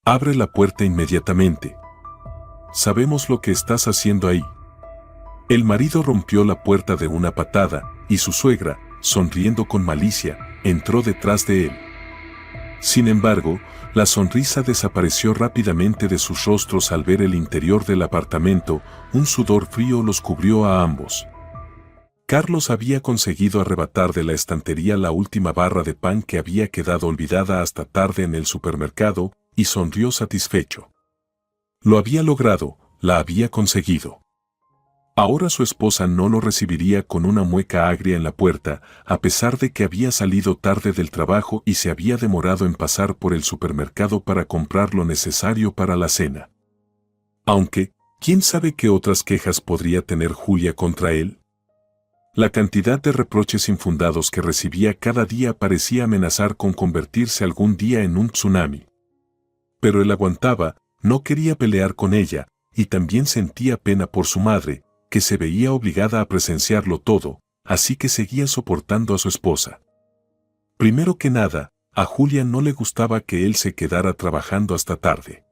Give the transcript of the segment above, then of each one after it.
Abre la puerta inmediatamente. Sabemos lo que estás haciendo ahí. El marido rompió la puerta de una patada, y su suegra, sonriendo con malicia, entró detrás de él. Sin embargo, la sonrisa desapareció rápidamente de sus rostros al ver el interior del apartamento. Un sudor frío los cubrió a ambos. Carlos había conseguido arrebatar de la estantería la última barra de pan que había quedado olvidada hasta tarde en el supermercado, y sonrió satisfecho. Lo había logrado, la había conseguido. Ahora su esposa no lo recibiría con una mueca agria en la puerta, a pesar de que había salido tarde del trabajo y se había demorado en pasar por el supermercado para comprar lo necesario para la cena. Aunque, ¿quién sabe qué otras quejas podría tener Julia contra él? La cantidad de reproches infundados que recibía cada día parecía amenazar con convertirse algún día en un tsunami. Pero él aguantaba, no quería pelear con ella, y también sentía pena por su madre, que se veía obligada a presenciarlo todo, así que seguía soportando a su esposa. Primero que nada, a Julia no le gustaba que él se quedara trabajando hasta tarde.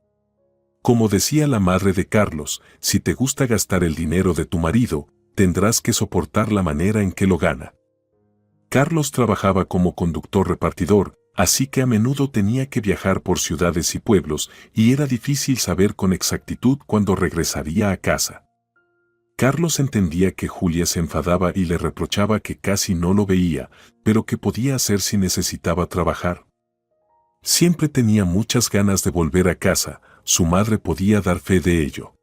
Como decía la madre de Carlos, si te gusta gastar el dinero de tu marido, tendrás que soportar la manera en que lo gana. Carlos trabajaba como conductor repartidor, así que a menudo tenía que viajar por ciudades y pueblos, y era difícil saber con exactitud cuándo regresaría a casa. Carlos entendía que Julia se enfadaba y le reprochaba que casi no lo veía, pero ¿qué podía hacer si necesitaba trabajar? Siempre tenía muchas ganas de volver a casa, su madre podía dar fe de ello.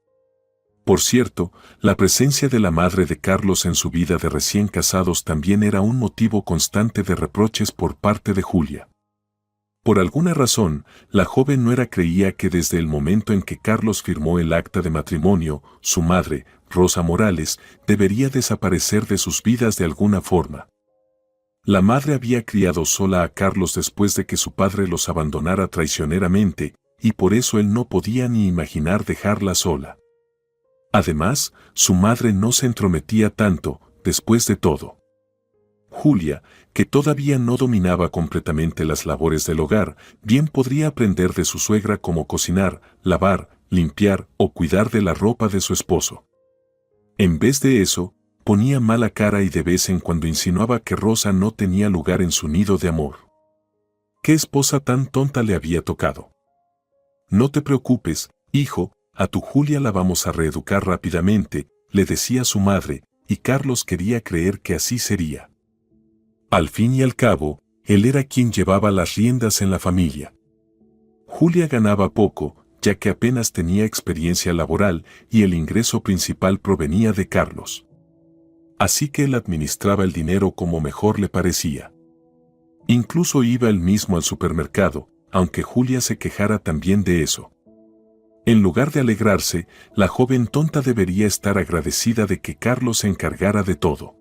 Por cierto, la presencia de la madre de Carlos en su vida de recién casados también era un motivo constante de reproches por parte de Julia. Por alguna razón, la joven nuera creía que desde el momento en que Carlos firmó el acta de matrimonio, su madre, Rosa Morales, debería desaparecer de sus vidas de alguna forma. La madre había criado sola a Carlos después de que su padre los abandonara traicioneramente, y por eso él no podía ni imaginar dejarla sola. Además, su madre no se entrometía tanto, después de todo. Julia, que todavía no dominaba completamente las labores del hogar, bien podría aprender de su suegra cómo cocinar, lavar, limpiar o cuidar de la ropa de su esposo. En vez de eso, ponía mala cara y de vez en cuando insinuaba que Rosa no tenía lugar en su nido de amor. ¿Qué esposa tan tonta le había tocado? No te preocupes, hijo, a tu Julia la vamos a reeducar rápidamente, le decía su madre, y Carlos quería creer que así sería. Al fin y al cabo, él era quien llevaba las riendas en la familia. Julia ganaba poco, ya que apenas tenía experiencia laboral y el ingreso principal provenía de Carlos. Así que él administraba el dinero como mejor le parecía. Incluso iba él mismo al supermercado, aunque Julia se quejara también de eso. En lugar de alegrarse, la joven tonta debería estar agradecida de que Carlos se encargara de todo.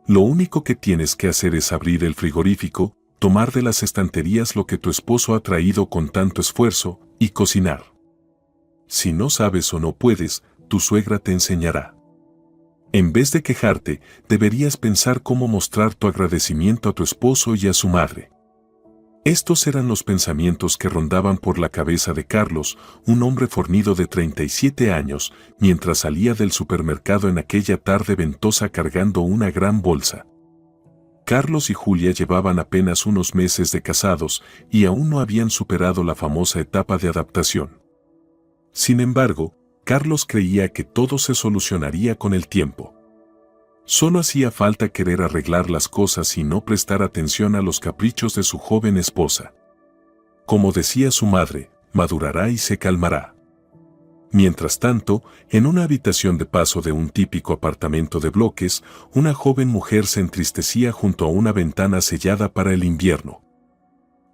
Lo único que tienes que hacer es abrir el frigorífico, tomar de las estanterías lo que tu esposo ha traído con tanto esfuerzo, y cocinar. Si no sabes o no puedes, tu suegra te enseñará. En vez de quejarte, deberías pensar cómo mostrar tu agradecimiento a tu esposo y a su madre. Estos eran los pensamientos que rondaban por la cabeza de Carlos, un hombre fornido de 37 años, mientras salía del supermercado en aquella tarde ventosa cargando una gran bolsa. Carlos y Julia llevaban apenas unos meses de casados y aún no habían superado la famosa etapa de adaptación. Sin embargo, Carlos creía que todo se solucionaría con el tiempo. Solo hacía falta querer arreglar las cosas y no prestar atención a los caprichos de su joven esposa. Como decía su madre, madurará y se calmará. Mientras tanto, en una habitación de paso de un típico apartamento de bloques, una joven mujer se entristecía junto a una ventana sellada para el invierno.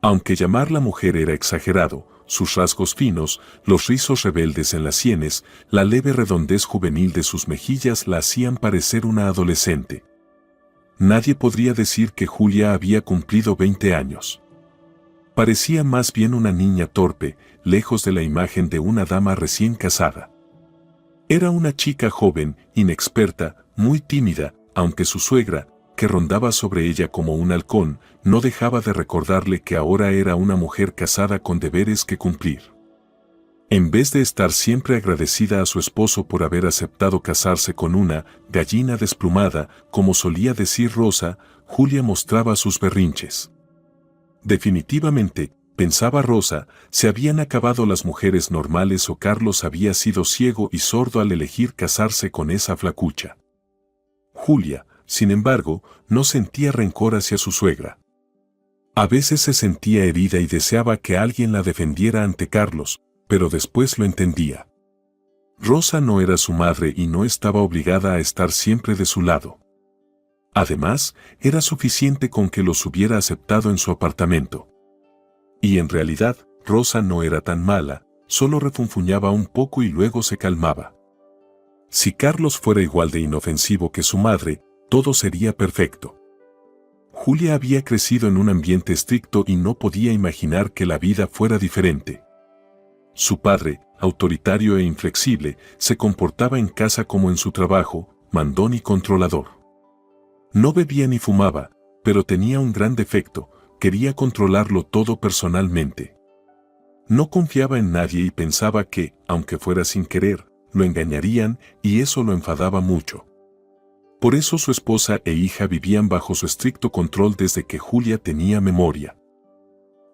Aunque llamarla mujer era exagerado, sus rasgos finos, los rizos rebeldes en las sienes, la leve redondez juvenil de sus mejillas la hacían parecer una adolescente. Nadie podría decir que Julia había cumplido 20 años. Parecía más bien una niña torpe, lejos de la imagen de una dama recién casada. Era una chica joven, inexperta, muy tímida, aunque su suegra, que rondaba sobre ella como un halcón, no dejaba de recordarle que ahora era una mujer casada con deberes que cumplir. En vez de estar siempre agradecida a su esposo por haber aceptado casarse con una gallina desplumada, como solía decir Rosa, Julia mostraba sus berrinches. Definitivamente, pensaba Rosa, se habían acabado las mujeres normales o Carlos había sido ciego y sordo al elegir casarse con esa flacucha. Julia, sin embargo, no sentía rencor hacia su suegra. A veces se sentía herida y deseaba que alguien la defendiera ante Carlos, pero después lo entendía. Rosa no era su madre y no estaba obligada a estar siempre de su lado. Además, era suficiente con que los hubiera aceptado en su apartamento. Y en realidad, Rosa no era tan mala, solo refunfuñaba un poco y luego se calmaba. Si Carlos fuera igual de inofensivo que su madre, todo sería perfecto. Julia había crecido en un ambiente estricto y no podía imaginar que la vida fuera diferente. Su padre, autoritario e inflexible, se comportaba en casa como en su trabajo, mandón y controlador. No bebía ni fumaba, pero tenía un gran defecto, quería controlarlo todo personalmente. No confiaba en nadie y pensaba que, aunque fuera sin querer, lo engañarían y eso lo enfadaba mucho. Por eso su esposa e hija vivían bajo su estricto control desde que Julia tenía memoria.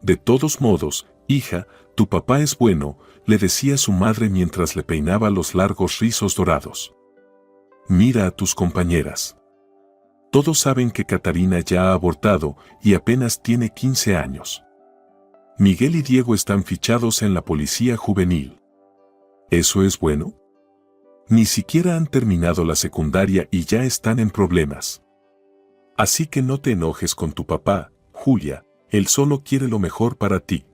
De todos modos, hija, tu papá es bueno, le decía su madre mientras le peinaba los largos rizos dorados. Mira a tus compañeras. Todos saben que Catarina ya ha abortado y apenas tiene 15 años. Miguel y Diego están fichados en la policía juvenil. ¿Eso es bueno? Ni siquiera han terminado la secundaria y ya están en problemas. Así que no te enojes con tu papá, Julia, él solo quiere lo mejor para ti.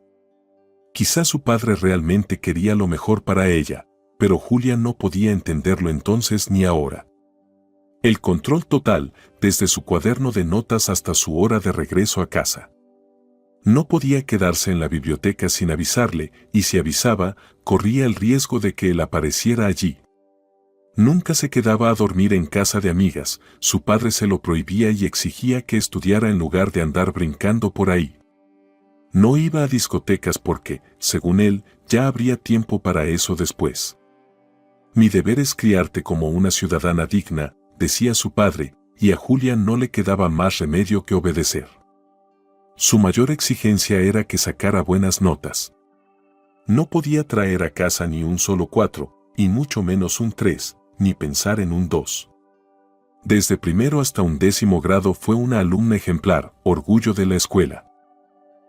Quizá su padre realmente quería lo mejor para ella, pero Julia no podía entenderlo entonces ni ahora. El control total, desde su cuaderno de notas hasta su hora de regreso a casa. No podía quedarse en la biblioteca sin avisarle, y si avisaba, corría el riesgo de que él apareciera allí. Nunca se quedaba a dormir en casa de amigas, su padre se lo prohibía y exigía que estudiara en lugar de andar brincando por ahí. No iba a discotecas porque, según él, ya habría tiempo para eso después. Mi deber es criarte como una ciudadana digna, decía su padre, y a Julia no le quedaba más remedio que obedecer. Su mayor exigencia era que sacara buenas notas. No podía traer a casa ni un solo 4, y mucho menos un 3, ni pensar en un 2. Desde primero hasta 11º grado fue una alumna ejemplar, orgullo de la escuela.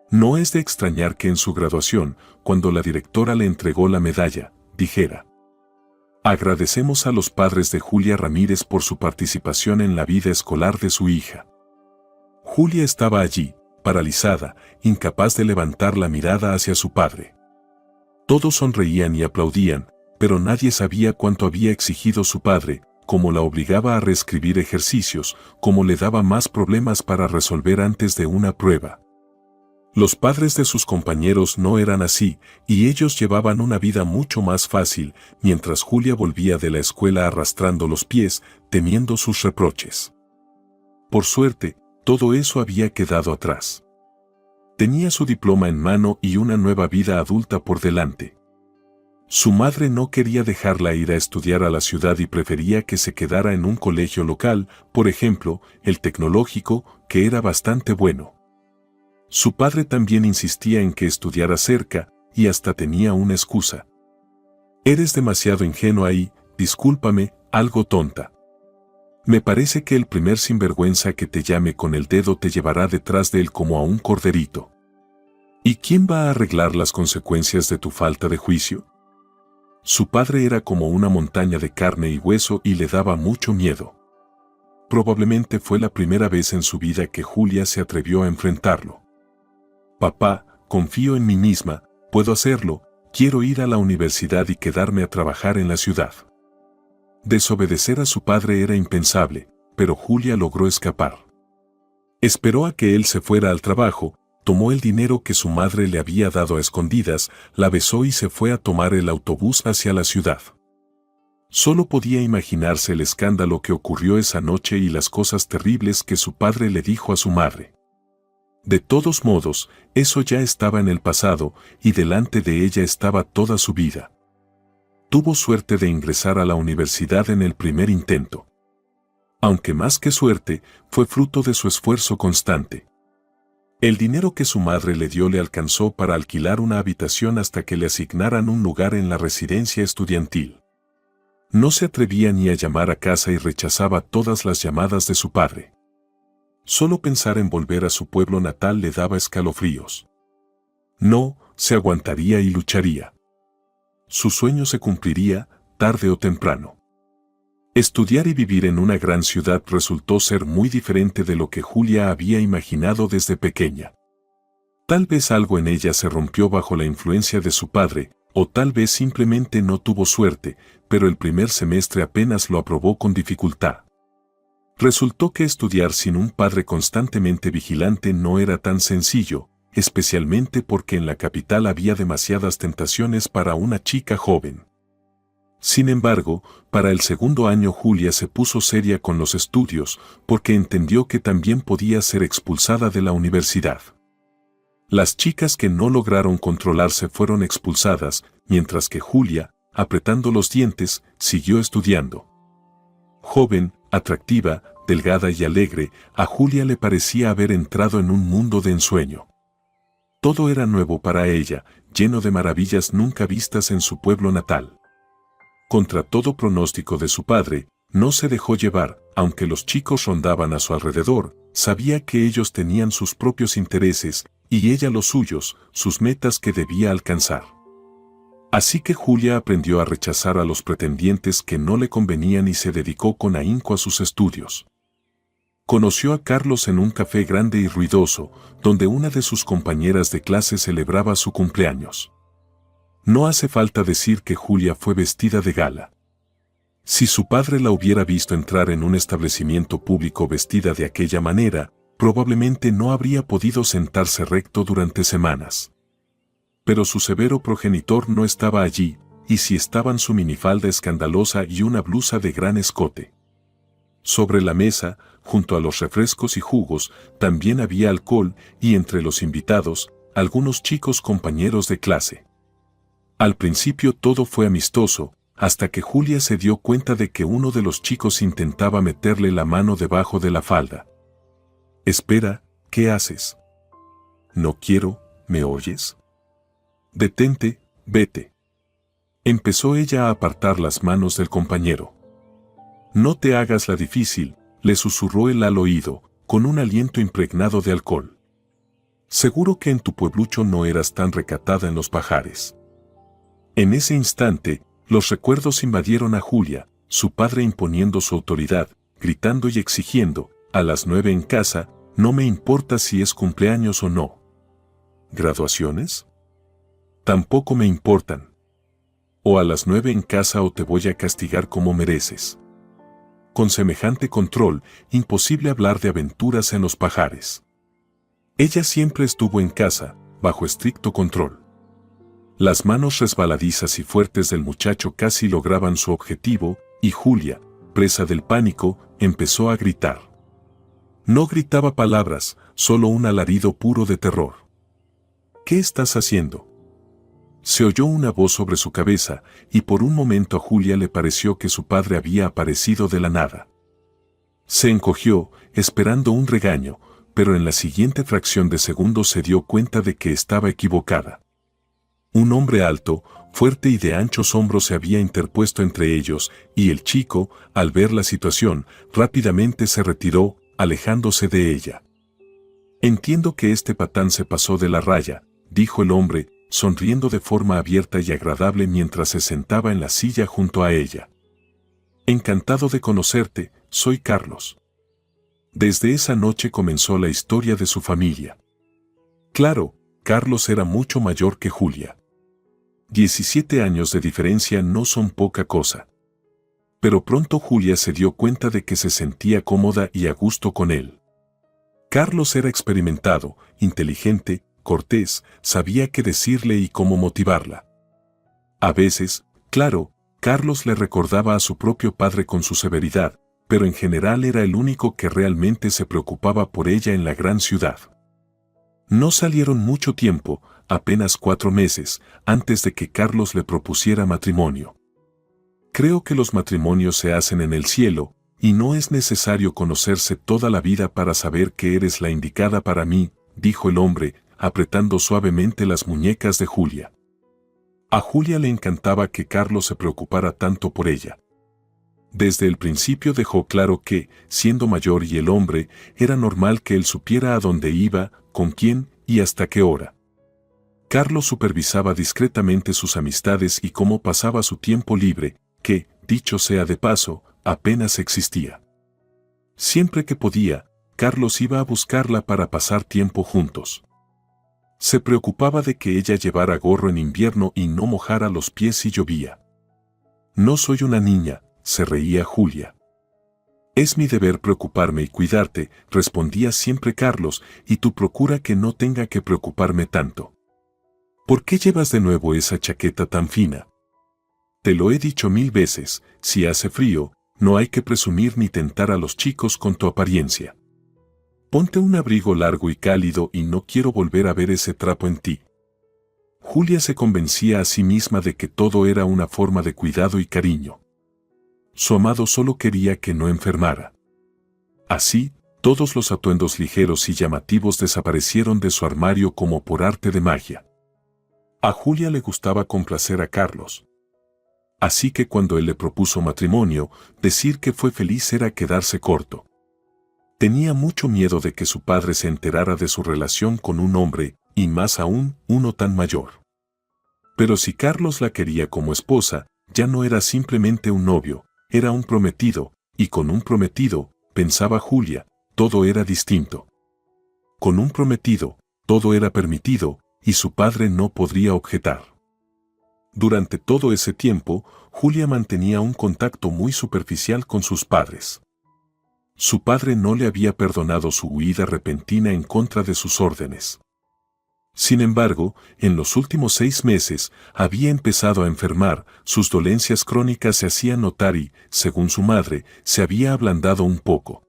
No es de extrañar que en su graduación, cuando la directora le entregó la medalla, dijera: agradecemos a los padres de Julia Ramírez por su participación en la vida escolar de su hija. Julia estaba allí, paralizada, incapaz de levantar la mirada hacia su padre. Todos sonreían y aplaudían, pero nadie sabía cuánto había exigido su padre, cómo la obligaba a reescribir ejercicios, cómo le daba más problemas para resolver antes de una prueba. Los padres de sus compañeros no eran así, y ellos llevaban una vida mucho más fácil, mientras Julia volvía de la escuela arrastrando los pies, temiendo sus reproches. Por suerte, todo eso había quedado atrás. Tenía su diploma en mano y una nueva vida adulta por delante. Su madre no quería dejarla ir a estudiar a la ciudad y prefería que se quedara en un colegio local, por ejemplo, el tecnológico, que era bastante bueno. Su padre también insistía en que estudiara cerca, y hasta tenía una excusa. Eres demasiado ingenua y, discúlpame, algo tonta. Me parece que el primer sinvergüenza que te llame con el dedo te llevará detrás de él como a un corderito. ¿Y quién va a arreglar las consecuencias de tu falta de juicio? Su padre era como una montaña de carne y hueso y le daba mucho miedo. Probablemente fue la primera vez en su vida que Julia se atrevió a enfrentarlo. Papá, confío en mí misma, puedo hacerlo, quiero ir a la universidad y quedarme a trabajar en la ciudad. Desobedecer a su padre era impensable, pero Julia logró escapar. Esperó a que él se fuera al trabajo, tomó el dinero que su madre le había dado a escondidas, la besó y se fue a tomar el autobús hacia la ciudad. Solo podía imaginarse el escándalo que ocurrió esa noche y las cosas terribles que su padre le dijo a su madre. De todos modos, eso ya estaba en el pasado y delante de ella estaba toda su vida. Tuvo suerte de ingresar a la universidad en el primer intento. Aunque más que suerte, fue fruto de su esfuerzo constante. El dinero que su madre le dio le alcanzó para alquilar una habitación hasta que le asignaran un lugar en la residencia estudiantil. No se atrevía ni a llamar a casa y rechazaba todas las llamadas de su padre. Solo pensar en volver a su pueblo natal le daba escalofríos. No, se aguantaría y lucharía. Su sueño se cumpliría, tarde o temprano. Estudiar y vivir en una gran ciudad resultó ser muy diferente de lo que Julia había imaginado desde pequeña. Tal vez algo en ella se rompió bajo la influencia de su padre, o tal vez simplemente no tuvo suerte, pero el primer semestre apenas lo aprobó con dificultad. Resultó que estudiar sin un padre constantemente vigilante no era tan sencillo, especialmente porque en la capital había demasiadas tentaciones para una chica joven. Sin embargo, para el segundo año Julia se puso seria con los estudios, porque entendió que también podía ser expulsada de la universidad. Las chicas que no lograron controlarse fueron expulsadas, mientras que Julia, apretando los dientes, siguió estudiando. Joven, atractiva, delgada y alegre, a Julia le parecía haber entrado en un mundo de ensueño. Todo era nuevo para ella, lleno de maravillas nunca vistas en su pueblo natal. Contra todo pronóstico de su padre, no se dejó llevar, aunque los chicos rondaban a su alrededor, sabía que ellos tenían sus propios intereses, y ella los suyos, sus metas que debía alcanzar. Así que Julia aprendió a rechazar a los pretendientes que no le convenían y se dedicó con ahínco a sus estudios. Conoció a Carlos en un café grande y ruidoso, donde una de sus compañeras de clase celebraba su cumpleaños. No hace falta decir que Julia fue vestida de gala. Si su padre la hubiera visto entrar en un establecimiento público vestida de aquella manera, probablemente no habría podido sentarse recto durante semanas. Pero su severo progenitor no estaba allí, y sí estaban su minifalda escandalosa y una blusa de gran escote. Sobre la mesa, junto a los refrescos y jugos, también había alcohol y entre los invitados, algunos chicos compañeros de clase. Al principio todo fue amistoso, hasta que Julia se dio cuenta de que uno de los chicos intentaba meterle la mano debajo de la falda. «Espera, ¿qué haces? No quiero, ¿me oyes? Detente, vete». Empezó ella a apartar las manos del compañero. «No te hagas la difícil», le susurró él al oído, con un aliento impregnado de alcohol. «Seguro que en tu pueblucho no eras tan recatada en los pajares». En ese instante, los recuerdos invadieron a Julia, su padre imponiendo su autoridad, gritando y exigiendo, «A las 9 en casa, no me importa si es cumpleaños o no». ¿Graduaciones? Tampoco me importan. O a las 9 en casa o te voy a castigar como mereces. Con semejante control, imposible hablar de aventuras en los pajares. Ella siempre estuvo en casa, bajo estricto control. Las manos resbaladizas y fuertes del muchacho casi lograban su objetivo, y Julia, presa del pánico, empezó a gritar. No gritaba palabras, solo un alarido puro de terror. «¿Qué estás haciendo?». Se oyó una voz sobre su cabeza, y por un momento a Julia le pareció que su padre había aparecido de la nada. Se encogió, esperando un regaño, pero en la siguiente fracción de segundo se dio cuenta de que estaba equivocada. Un hombre alto, fuerte y de anchos hombros se había interpuesto entre ellos, y el chico, al ver la situación, rápidamente se retiró, alejándose de ella. «Entiendo que este patán se pasó de la raya», dijo el hombre, sonriendo de forma abierta y agradable mientras se sentaba en la silla junto a ella. «Encantado de conocerte, soy Carlos». Desde esa noche comenzó la historia de su familia. Claro, Carlos era mucho mayor que Julia. 17 años de diferencia no son poca cosa. Pero pronto Julia se dio cuenta de que se sentía cómoda y a gusto con él. Carlos era experimentado, inteligente, cortés, sabía qué decirle y cómo motivarla. A veces, claro, Carlos le recordaba a su propio padre con su severidad, pero en general era el único que realmente se preocupaba por ella en la gran ciudad. No salieron mucho tiempo, apenas 4 meses, antes de que Carlos le propusiera matrimonio. Creo que los matrimonios se hacen en el cielo, y no es necesario conocerse toda la vida para saber que eres la indicada para mí, dijo el hombre, apretando suavemente las muñecas de Julia. A Julia le encantaba que Carlos se preocupara tanto por ella. Desde el principio dejó claro que, siendo mayor y el hombre, era normal que él supiera a dónde iba, con quién y hasta qué hora. Carlos supervisaba discretamente sus amistades y cómo pasaba su tiempo libre, que, dicho sea de paso, apenas existía. Siempre que podía, Carlos iba a buscarla para pasar tiempo juntos. Se preocupaba de que ella llevara gorro en invierno y no mojara los pies si llovía. No soy una niña, se reía Julia. Es mi deber preocuparme y cuidarte, respondía siempre Carlos, y tú procura que no tenga que preocuparme tanto. ¿Por qué llevas de nuevo esa chaqueta tan fina? Te lo he dicho 1000 veces, si hace frío, no hay que presumir ni tentar a los chicos con tu apariencia. Ponte un abrigo largo y cálido y no quiero volver a ver ese trapo en ti. Julia se convencía a sí misma de que todo era una forma de cuidado y cariño. Su amado solo quería que no enfermara. Así, todos los atuendos ligeros y llamativos desaparecieron de su armario como por arte de magia. A Julia le gustaba complacer a Carlos. Así que cuando él le propuso matrimonio, decir que fue feliz era quedarse corto. Tenía mucho miedo de que su padre se enterara de su relación con un hombre, y más aún, uno tan mayor. Pero si Carlos la quería como esposa, ya no era simplemente un novio, era un prometido, y con un prometido, pensaba Julia, todo era distinto. Con un prometido, todo era permitido, y su padre no podría objetar. Durante todo ese tiempo, Julia mantenía un contacto muy superficial con sus padres. Su padre no le había perdonado su huida repentina en contra de sus órdenes. Sin embargo, en los últimos 6 meses, había empezado a enfermar, sus dolencias crónicas se hacían notar y, según su madre, se había ablandado un poco.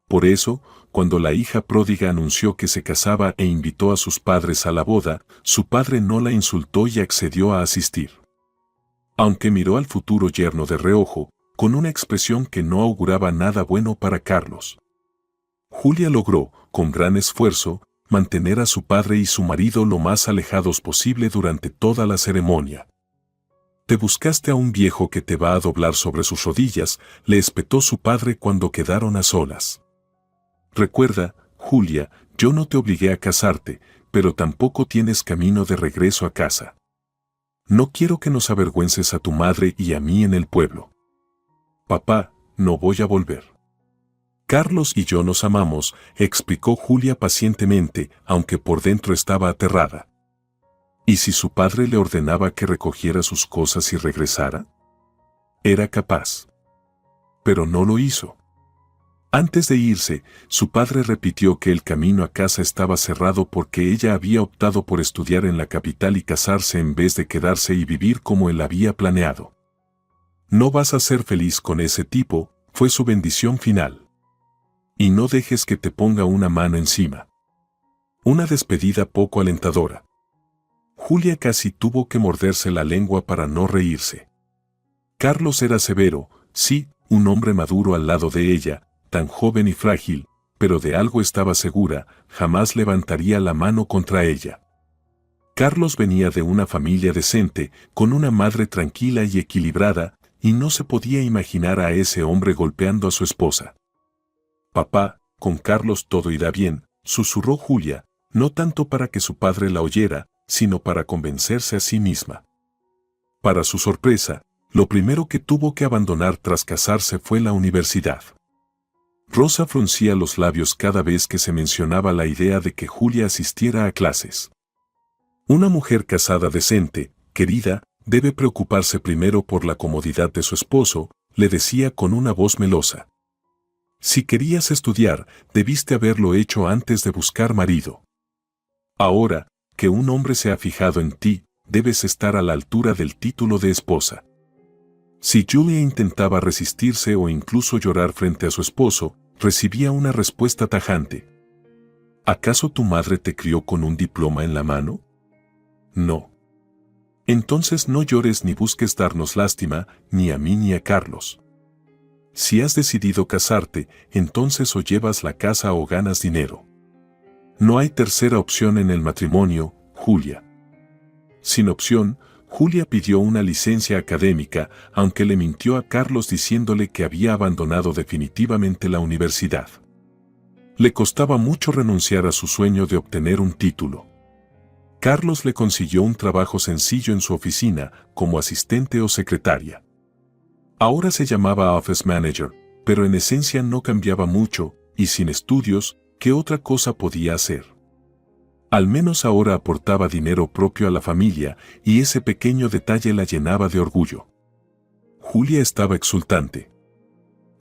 Por eso, cuando la hija pródiga anunció que se casaba e invitó a sus padres a la boda, su padre no la insultó y accedió a asistir. Aunque miró al futuro yerno de reojo, con una expresión que no auguraba nada bueno para Carlos. Julia logró, con gran esfuerzo, mantener a su padre y su marido lo más alejados posible durante toda la ceremonia. Te buscaste a un viejo que te va a doblar sobre sus rodillas, le espetó su padre cuando quedaron a solas. Recuerda, Julia, yo no te obligué a casarte, pero tampoco tienes camino de regreso a casa. No quiero que nos avergüences a tu madre y a mí en el pueblo. Papá, no voy a volver. Carlos y yo nos amamos, explicó Julia pacientemente, aunque por dentro estaba aterrada. ¿Y si su padre le ordenaba que recogiera sus cosas y regresara? Era capaz. Pero no lo hizo. Antes de irse, su padre repitió que el camino a casa estaba cerrado porque ella había optado por estudiar en la capital y casarse en vez de quedarse y vivir como él había planeado. No vas a ser feliz con ese tipo, fue su bendición final. Y no dejes que te ponga una mano encima. Una despedida poco alentadora. Julia casi tuvo que morderse la lengua para no reírse. Carlos era severo, sí, un hombre maduro al lado de ella, tan joven y frágil, pero de algo estaba segura, jamás levantaría la mano contra ella. Carlos venía de una familia decente, con una madre tranquila y equilibrada, y no se podía imaginar a ese hombre golpeando a su esposa. Papá, con Carlos todo irá bien, susurró Julia, no tanto para que su padre la oyera, sino para convencerse a sí misma. Para su sorpresa, lo primero que tuvo que abandonar tras casarse fue la universidad. Rosa fruncía los labios cada vez que se mencionaba la idea de que Julia asistiera a clases. Una mujer casada decente, querida, debe preocuparse primero por la comodidad de su esposo, le decía con una voz melosa. Si querías estudiar, debiste haberlo hecho antes de buscar marido. Ahora, que un hombre se ha fijado en ti, debes estar a la altura del título de esposa. Si Julia intentaba resistirse o incluso llorar frente a su esposo, recibía una respuesta tajante. ¿Acaso tu madre te crió con un diploma en la mano? No. Entonces no llores ni busques darnos lástima, ni a mí ni a Carlos. Si has decidido casarte, entonces o llevas la casa o ganas dinero. No hay tercera opción en el matrimonio, Julia. Sin opción, Julia pidió una licencia académica, aunque le mintió a Carlos diciéndole que había abandonado definitivamente la universidad. Le costaba mucho renunciar a su sueño de obtener un título. Carlos le consiguió un trabajo sencillo en su oficina, como asistente o secretaria. Ahora se llamaba Office Manager, pero en esencia no cambiaba mucho, y sin estudios, ¿qué otra cosa podía hacer? Al menos ahora aportaba dinero propio a la familia, y ese pequeño detalle la llenaba de orgullo. Julia estaba exultante.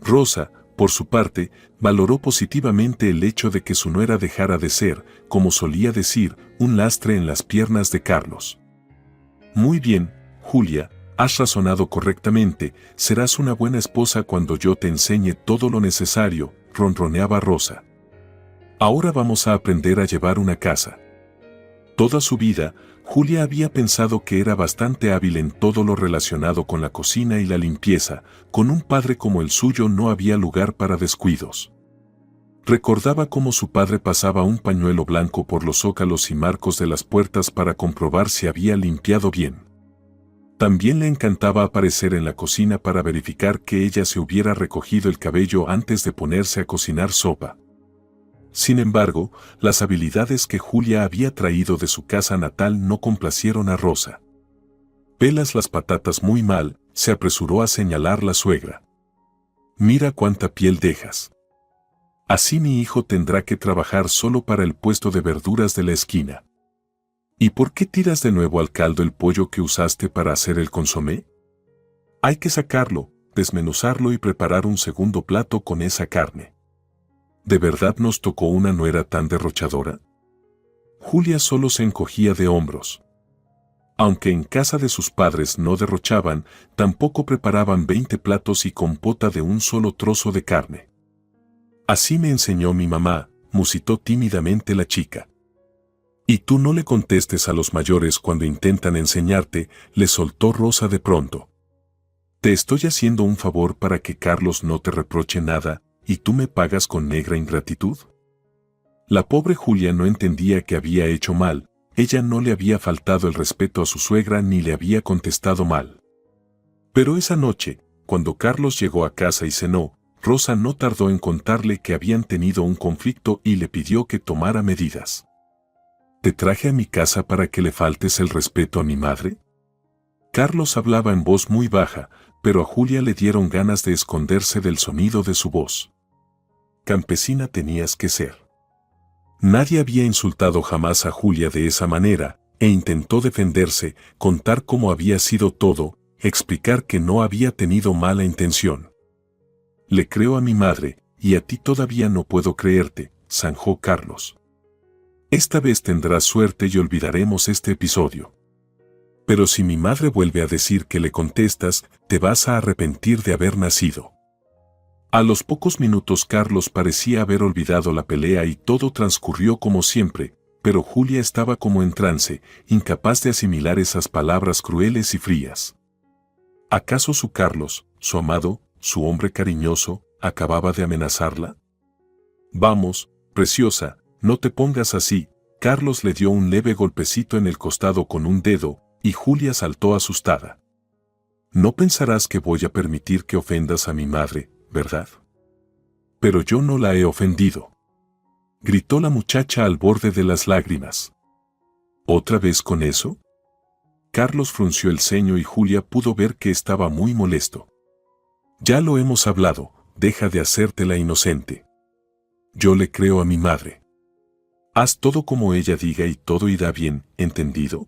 Rosa, por su parte, valoró positivamente el hecho de que su nuera dejara de ser, como solía decir, un lastre en las piernas de Carlos. Muy bien, Julia, has razonado correctamente, serás una buena esposa cuando yo te enseñe todo lo necesario, ronroneaba Rosa. Ahora vamos a aprender a llevar una casa. Toda su vida, Julia había pensado que era bastante hábil en todo lo relacionado con la cocina y la limpieza, con un padre como el suyo no había lugar para descuidos. Recordaba cómo su padre pasaba un pañuelo blanco por los zócalos y marcos de las puertas para comprobar si había limpiado bien. También le encantaba aparecer en la cocina para verificar que ella se hubiera recogido el cabello antes de ponerse a cocinar sopa. Sin embargo, las habilidades que Julia había traído de su casa natal no complacieron a Rosa. «Pelas las patatas muy mal», se apresuró a señalar la suegra. «Mira cuánta piel dejas. Así mi hijo tendrá que trabajar solo para el puesto de verduras de la esquina. ¿Y por qué tiras de nuevo al caldo el pollo que usaste para hacer el consomé? Hay que sacarlo, desmenuzarlo y preparar un segundo plato con esa carne. ¿De verdad nos tocó una nuera tan derrochadora?». Julia solo se encogía de hombros. Aunque en casa de sus padres no derrochaban, tampoco preparaban 20 platos y compota de un solo trozo de carne. «Así me enseñó mi mamá», musitó tímidamente la chica. «Y tú no le contestes a los mayores cuando intentan enseñarte», le soltó Rosa de pronto. «Te estoy haciendo un favor para que Carlos no te reproche nada, ¿y tú me pagas con negra ingratitud?». La pobre Julia no entendía que había hecho mal, ella no le había faltado el respeto a su suegra ni le había contestado mal. Pero esa noche, cuando Carlos llegó a casa y cenó, Rosa no tardó en contarle que habían tenido un conflicto y le pidió que tomara medidas. «¿Te traje a mi casa para que le faltes el respeto a mi madre?». Carlos hablaba en voz muy baja, pero a Julia le dieron ganas de esconderse del sonido de su voz. «Campesina tenías que ser». Nadie había insultado jamás a Julia de esa manera, e intentó defenderse, contar cómo había sido todo, explicar que no había tenido mala intención. «Le creo a mi madre, y a ti todavía no puedo creerte», zanjó Carlos. «Esta vez tendrás suerte y olvidaremos este episodio. Pero si mi madre vuelve a decir que le contestas, te vas a arrepentir de haber nacido». A los pocos minutos Carlos parecía haber olvidado la pelea y todo transcurrió como siempre, pero Julia estaba como en trance, incapaz de asimilar esas palabras crueles y frías. ¿Acaso su Carlos, su amado, su hombre cariñoso, acababa de amenazarla? «Vamos, preciosa, no te pongas así». Carlos le dio un leve golpecito en el costado con un dedo, y Julia saltó asustada. «No pensarás que voy a permitir que ofendas a mi madre, ¿verdad?». «Pero yo no la he ofendido», gritó la muchacha al borde de las lágrimas. «¿Otra vez con eso?». Carlos frunció el ceño y Julia pudo ver que estaba muy molesto. «Ya lo hemos hablado, deja de hacerte la inocente. Yo le creo a mi madre. Haz todo como ella diga y todo irá bien, ¿entendido?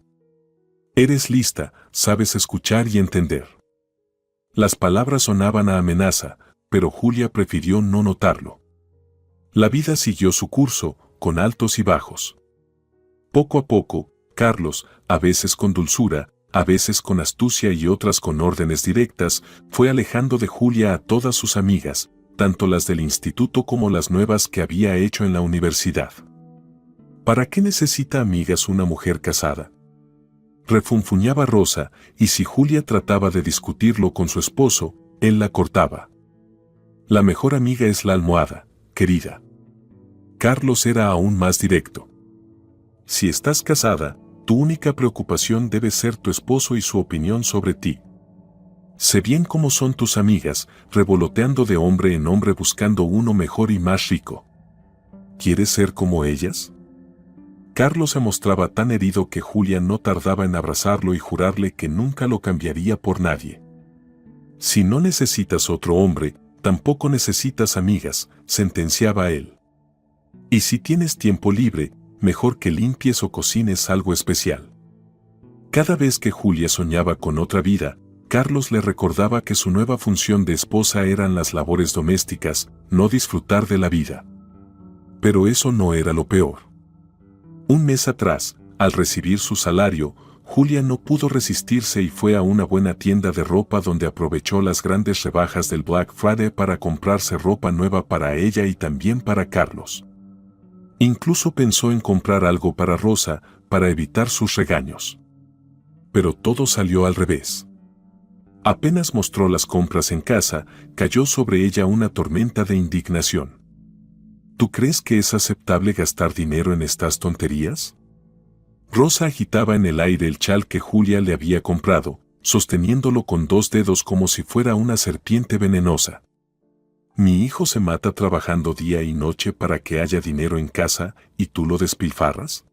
Eres lista, sabes escuchar y entender». Las palabras sonaban a amenaza, pero Julia prefirió no notarlo. La vida siguió su curso, con altos y bajos. Poco a poco, Carlos, a veces con dulzura, a veces con astucia y otras con órdenes directas, fue alejando de Julia a todas sus amigas, tanto las del instituto como las nuevas que había hecho en la universidad. ¿Para qué necesita amigas una mujer casada? Refunfuñaba Rosa, y si Julia trataba de discutirlo con su esposo, él la cortaba. La mejor amiga es la almohada, querida. Carlos era aún más directo. Si estás casada, tu única preocupación debe ser tu esposo y su opinión sobre ti. Sé bien cómo son tus amigas, revoloteando de hombre en hombre buscando uno mejor y más rico. ¿Quieres ser como ellas? Carlos se mostraba tan herido que Julia no tardaba en abrazarlo y jurarle que nunca lo cambiaría por nadie. Si no necesitas otro hombre, tampoco necesitas amigas, sentenciaba él. Y si tienes tiempo libre, mejor que limpies o cocines algo especial. Cada vez que Julia soñaba con otra vida, Carlos le recordaba que su nueva función de esposa eran las labores domésticas, no disfrutar de la vida. Pero eso no era lo peor. Un mes atrás, al recibir su salario, Julia no pudo resistirse y fue a una buena tienda de ropa donde aprovechó las grandes rebajas del Black Friday para comprarse ropa nueva para ella y también para Carlos. Incluso pensó en comprar algo para Rosa, para evitar sus regaños. Pero todo salió al revés. Apenas mostró las compras en casa, cayó sobre ella una tormenta de indignación. ¿Tú crees que es aceptable gastar dinero en estas tonterías? Rosa agitaba en el aire el chal que Julia le había comprado, sosteniéndolo con dos dedos como si fuera una serpiente venenosa. Mi hijo se mata trabajando día y noche para que haya dinero en casa, ¿y tú lo despilfarras?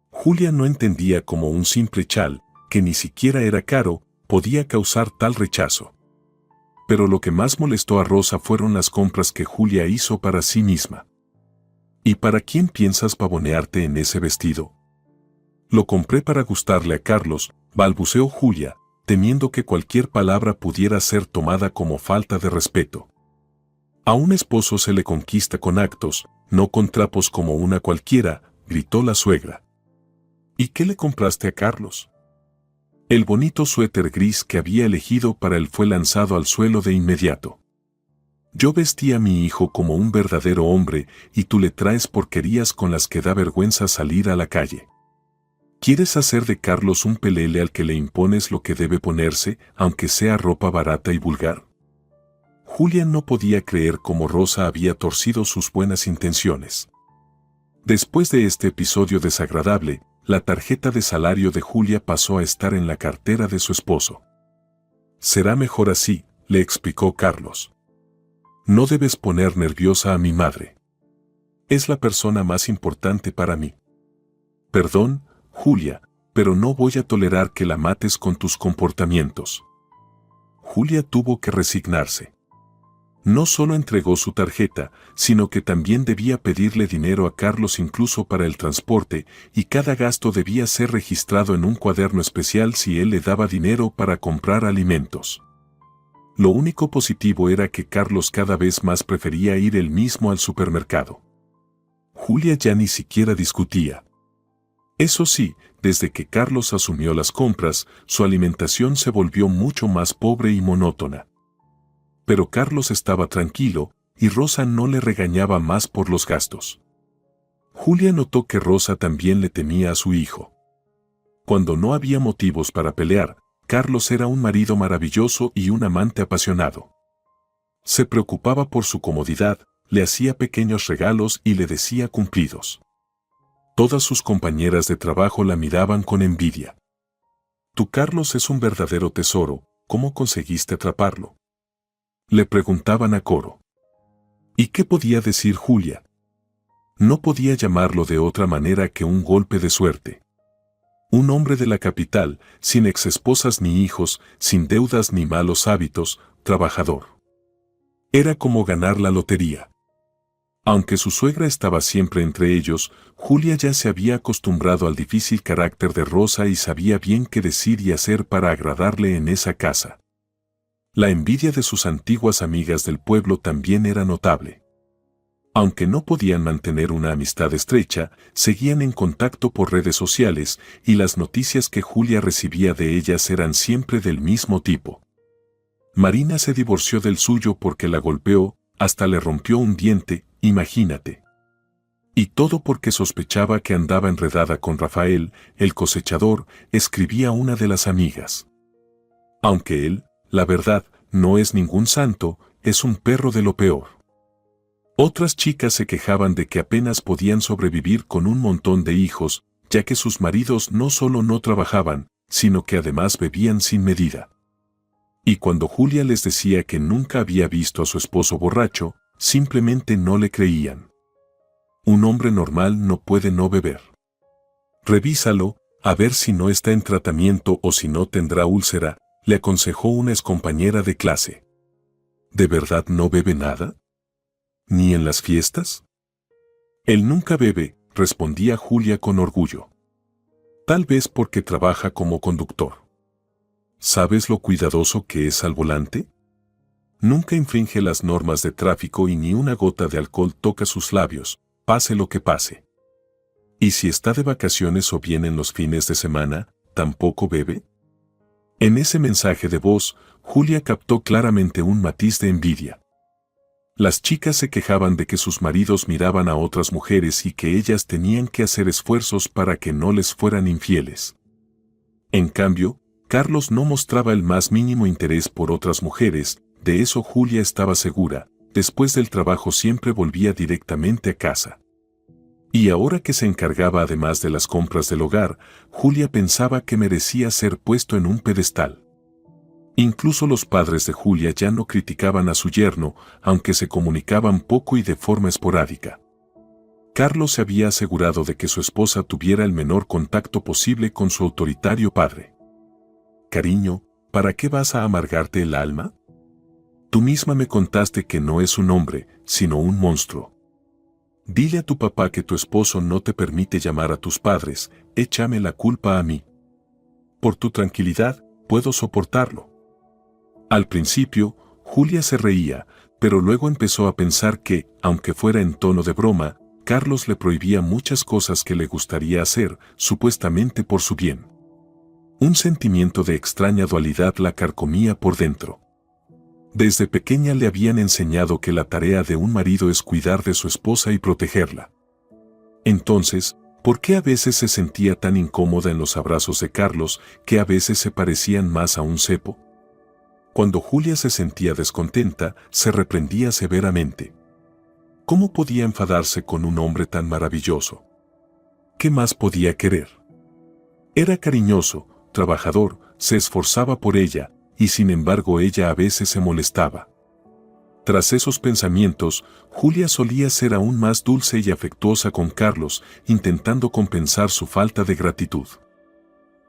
Julia no entendía cómo un simple chal, que ni siquiera era caro, podía causar tal rechazo. Pero lo que más molestó a Rosa fueron las compras que Julia hizo para sí misma. ¿Y para quién piensas pavonearte en ese vestido? Lo compré para gustarle a Carlos, balbuceó Julia, temiendo que cualquier palabra pudiera ser tomada como falta de respeto. A un esposo se le conquista con actos, no con trapos como una cualquiera, gritó la suegra. ¿Y qué le compraste a Carlos? El bonito suéter gris que había elegido para él fue lanzado al suelo de inmediato. Yo vestí a mi hijo como un verdadero hombre y tú le traes porquerías con las que da vergüenza salir a la calle. ¿Quieres hacer de Carlos un pelele al que le impones lo que debe ponerse, aunque sea ropa barata y vulgar? Julia no podía creer cómo Rosa había torcido sus buenas intenciones. Después de este episodio desagradable, la tarjeta de salario de Julia pasó a estar en la cartera de su esposo. Será mejor así, le explicó Carlos. No debes poner nerviosa a mi madre. Es la persona más importante para mí. Perdón, Julia, pero no voy a tolerar que la mates con tus comportamientos. Julia tuvo que resignarse. No solo entregó su tarjeta, sino que también debía pedirle dinero a Carlos incluso para el transporte, y cada gasto debía ser registrado en un cuaderno especial si él le daba dinero para comprar alimentos. Lo único positivo era que Carlos cada vez más prefería ir él mismo al supermercado. Julia ya ni siquiera discutía. Eso sí, desde que Carlos asumió las compras, su alimentación se volvió mucho más pobre y monótona. Pero Carlos estaba tranquilo, y Rosa no le regañaba más por los gastos. Julia notó que Rosa también le temía a su hijo. Cuando no había motivos para pelear, Carlos era un marido maravilloso y un amante apasionado. Se preocupaba por su comodidad, le hacía pequeños regalos y le decía cumplidos. Todas sus compañeras de trabajo la miraban con envidia. Tu Carlos es un verdadero tesoro, ¿cómo conseguiste atraparlo? Le preguntaban a coro. ¿Y qué podía decir Julia? No podía llamarlo de otra manera que un golpe de suerte. Un hombre de la capital, sin exesposas ni hijos, sin deudas ni malos hábitos, trabajador. Era como ganar la lotería. Aunque su suegra estaba siempre entre ellos, Julia ya se había acostumbrado al difícil carácter de Rosa y sabía bien qué decir y hacer para agradarle en esa casa. La envidia de sus antiguas amigas del pueblo también era notable. Aunque no podían mantener una amistad estrecha, seguían en contacto por redes sociales y las noticias que Julia recibía de ellas eran siempre del mismo tipo. Marina se divorció del suyo porque la golpeó, hasta le rompió un diente, imagínate. Y todo porque sospechaba que andaba enredada con Rafael, el cosechador, escribía una de las amigas. Aunque él, la verdad, no es ningún santo, es un perro de lo peor. Otras chicas se quejaban de que apenas podían sobrevivir con un montón de hijos, ya que sus maridos no solo no trabajaban, sino que además bebían sin medida. Y cuando Julia les decía que nunca había visto a su esposo borracho, simplemente no le creían. Un hombre normal no puede no beber. Revísalo, a ver si no está en tratamiento o si no tendrá úlcera, le aconsejó una excompañera de clase. ¿De verdad no bebe nada? ¿Ni en las fiestas? Él nunca bebe, respondía Julia con orgullo. Tal vez porque trabaja como conductor. ¿Sabes lo cuidadoso que es al volante? Nunca infringe las normas de tráfico y ni una gota de alcohol toca sus labios, pase lo que pase. ¿Y si está de vacaciones o bien en los fines de semana, tampoco bebe? En ese mensaje de voz, Julia captó claramente un matiz de envidia. Las chicas se quejaban de que sus maridos miraban a otras mujeres y que ellas tenían que hacer esfuerzos para que no les fueran infieles. En cambio, Carlos no mostraba el más mínimo interés por otras mujeres, de eso Julia estaba segura, después del trabajo siempre volvía directamente a casa. Y ahora que se encargaba además de las compras del hogar, Julia pensaba que merecía ser puesto en un pedestal. Incluso los padres de Julia ya no criticaban a su yerno, aunque se comunicaban poco y de forma esporádica. Carlos se había asegurado de que su esposa tuviera el menor contacto posible con su autoritario padre. Cariño, ¿para qué vas a amargarte el alma? Tú misma me contaste que no es un hombre, sino un monstruo. Dile a tu papá que tu esposo no te permite llamar a tus padres, échame la culpa a mí. Por tu tranquilidad, puedo soportarlo. Al principio, Julia se reía, pero luego empezó a pensar que, aunque fuera en tono de broma, Carlos le prohibía muchas cosas que le gustaría hacer, supuestamente por su bien. Un sentimiento de extraña dualidad la carcomía por dentro. Desde pequeña le habían enseñado que la tarea de un marido es cuidar de su esposa y protegerla. Entonces, ¿por qué a veces se sentía tan incómoda en los abrazos de Carlos que a veces se parecían más a un cepo? Cuando Julia se sentía descontenta, se reprendía severamente. ¿Cómo podía enfadarse con un hombre tan maravilloso? ¿Qué más podía querer? Era cariñoso, trabajador, se esforzaba por ella, y sin embargo ella a veces se molestaba. Tras esos pensamientos, Julia solía ser aún más dulce y afectuosa con Carlos, intentando compensar su falta de gratitud.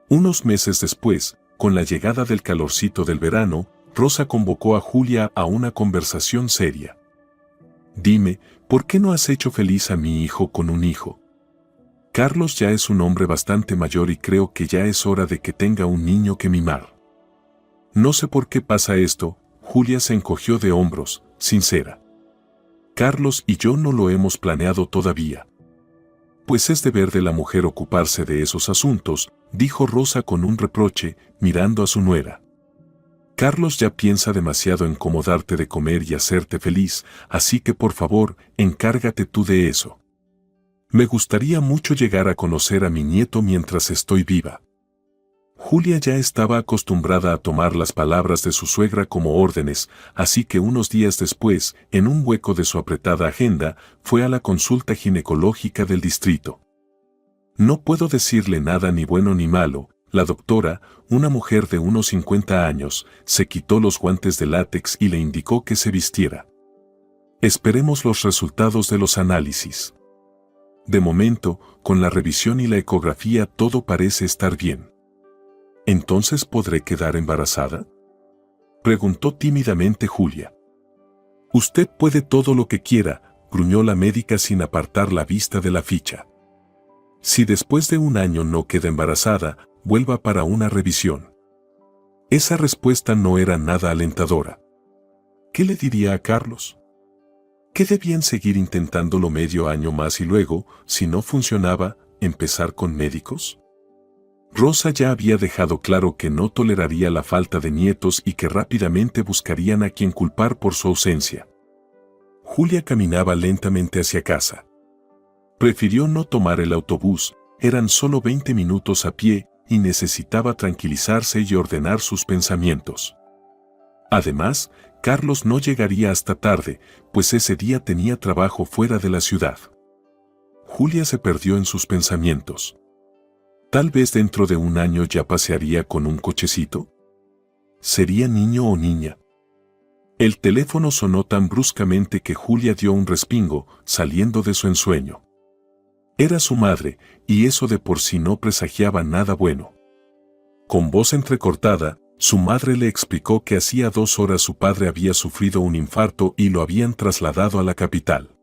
Unos meses después, con la llegada del calorcito del verano, Rosa convocó a Julia a una conversación seria. Dime, ¿por qué no has hecho feliz a mi hijo con un hijo? Carlos ya es un hombre bastante mayor y creo que ya es hora de que tenga un niño que mimar. No sé por qué pasa esto, Julia se encogió de hombros, sincera. Carlos y yo no lo hemos planeado todavía. Pues es deber de la mujer ocuparse de esos asuntos, dijo Rosa con un reproche, mirando a su nuera. Carlos ya piensa demasiado en cómo darte de comer y hacerte feliz, así que por favor, encárgate tú de eso. Me gustaría mucho llegar a conocer a mi nieto mientras estoy viva. Julia ya estaba acostumbrada a tomar las palabras de su suegra como órdenes, así que unos días después, en un hueco de su apretada agenda, fue a la consulta ginecológica del distrito. No puedo decirle nada ni bueno ni malo, la doctora, una mujer de unos 50 años, se quitó los guantes de látex y le indicó que se vistiera. Esperemos los resultados de los análisis. De momento, con la revisión y la ecografía todo parece estar bien. ¿Entonces podré quedar embarazada?, preguntó tímidamente Julia. Usted puede todo lo que quiera, gruñó la médica sin apartar la vista de la ficha. Si después de un año no queda embarazada, vuelva para una revisión. Esa respuesta no era nada alentadora. ¿Qué le diría a Carlos? ¿Que debían seguir intentándolo medio año más y luego, si no funcionaba, empezar con médicos? Rosa ya había dejado claro que no toleraría la falta de nietos y que rápidamente buscarían a quien culpar por su ausencia. Julia caminaba lentamente hacia casa. Prefirió no tomar el autobús, eran solo 20 minutos a pie y necesitaba tranquilizarse y ordenar sus pensamientos. Además, Carlos no llegaría hasta tarde, pues ese día tenía trabajo fuera de la ciudad. Julia se perdió en sus pensamientos. Tal vez dentro de un año ya pasearía con un cochecito. ¿Sería niño o niña? El teléfono sonó tan bruscamente que Julia dio un respingo, saliendo de su ensueño. Era su madre, y eso de por sí no presagiaba nada bueno. Con voz entrecortada, su madre le explicó que hacía 2 horas su padre había sufrido un infarto y lo habían trasladado a la capital.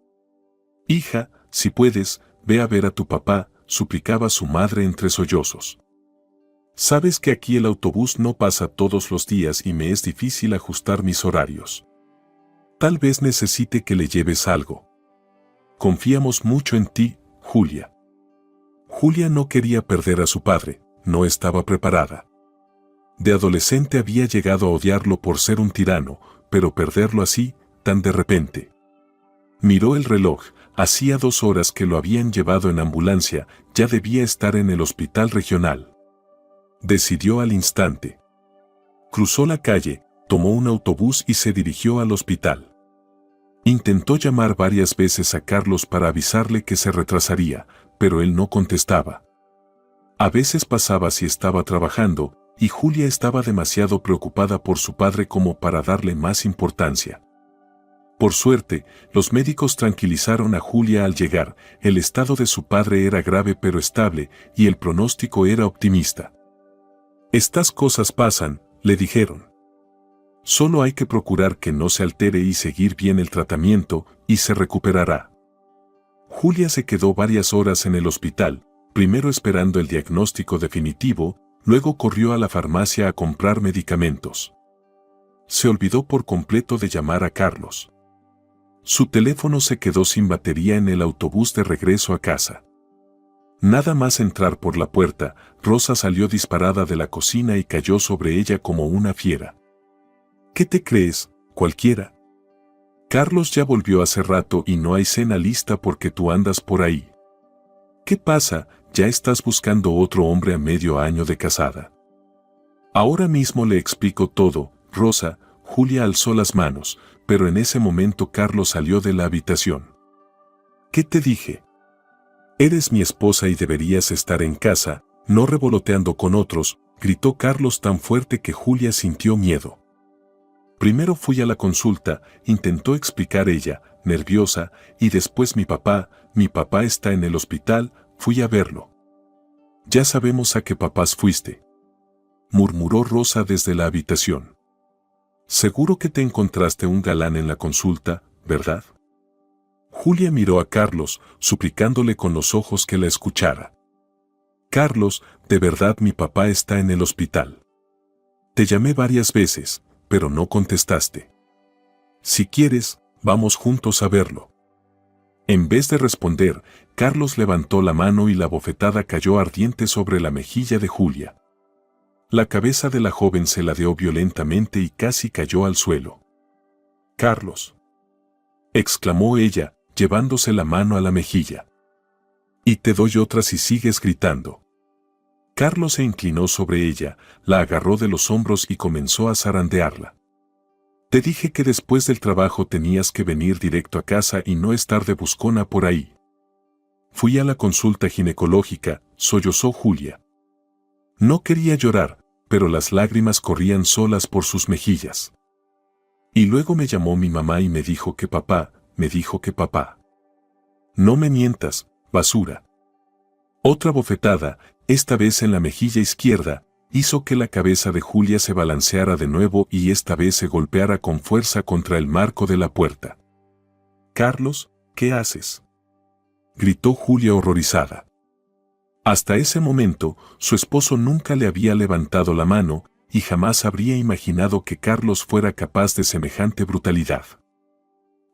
«Hija, si puedes, ve a ver a tu papá», suplicaba su madre entre sollozos. «Sabes que aquí el autobús no pasa todos los días y me es difícil ajustar mis horarios. Tal vez necesite que le lleves algo. Confiamos mucho en ti, Julia». Julia no quería perder a su padre, no estaba preparada. De adolescente había llegado a odiarlo por ser un tirano, pero perderlo así, tan de repente. Miró el reloj, hacía 2 horas que lo habían llevado en ambulancia, ya debía estar en el hospital regional. Decidió al instante. Cruzó la calle, tomó un autobús y se dirigió al hospital. Intentó llamar varias veces a Carlos para avisarle que se retrasaría, pero él no contestaba. A veces pasaba si estaba trabajando, y Julia estaba demasiado preocupada por su padre como para darle más importancia. Por suerte, los médicos tranquilizaron a Julia al llegar, el estado de su padre era grave pero estable, y el pronóstico era optimista. «Estas cosas pasan», le dijeron. «Solo hay que procurar que no se altere y seguir bien el tratamiento, y se recuperará». Julia se quedó varias horas en el hospital, primero esperando el diagnóstico definitivo, luego corrió a la farmacia a comprar medicamentos. Se olvidó por completo de llamar a Carlos. Su teléfono se quedó sin batería en el autobús de regreso a casa. Nada más entrar por la puerta, Rosa salió disparada de la cocina y cayó sobre ella como una fiera. «¿Qué te crees, cualquiera? Carlos ya volvió hace rato y no hay cena lista porque tú andas por ahí. ¿Qué pasa? Ya estás buscando otro hombre a medio año de casada». «Ahora mismo le explico todo, Rosa», Julia alzó las manos, pero en ese momento Carlos salió de la habitación. «¿Qué te dije? Eres mi esposa y deberías estar en casa, no revoloteando con otros», gritó Carlos tan fuerte que Julia sintió miedo. «Primero fui a la consulta», intentó explicar ella, nerviosa, «y después mi papá está en el hospital, fui a verlo». «Ya sabemos a qué papás fuiste», murmuró Rosa desde la habitación. «Seguro que te encontraste un galán en la consulta, ¿verdad?». Julia miró a Carlos, suplicándole con los ojos que la escuchara. «Carlos, de verdad mi papá está en el hospital. Te llamé varias veces, pero no contestaste. Si quieres, vamos juntos a verlo». En vez de responder, Carlos levantó la mano y la bofetada cayó ardiente sobre la mejilla de Julia. La cabeza de la joven se ladeó violentamente y casi cayó al suelo. «Carlos», exclamó ella, llevándose la mano a la mejilla. «Y te doy otra si sigues gritando». Carlos se inclinó sobre ella, la agarró de los hombros y comenzó a zarandearla. «Te dije que después del trabajo tenías que venir directo a casa y no estar de buscona por ahí». «Fui a la consulta ginecológica», sollozó Julia. No quería llorar, pero las lágrimas corrían solas por sus mejillas. «Y luego me llamó mi mamá y me dijo que papá. No me mientas, basura». Otra bofetada, esta vez en la mejilla izquierda, hizo que la cabeza de Julia se balanceara de nuevo y esta vez se golpeara con fuerza contra el marco de la puerta. «Carlos, ¿qué haces?», gritó Julia horrorizada. Hasta ese momento, su esposo nunca le había levantado la mano y jamás habría imaginado que Carlos fuera capaz de semejante brutalidad.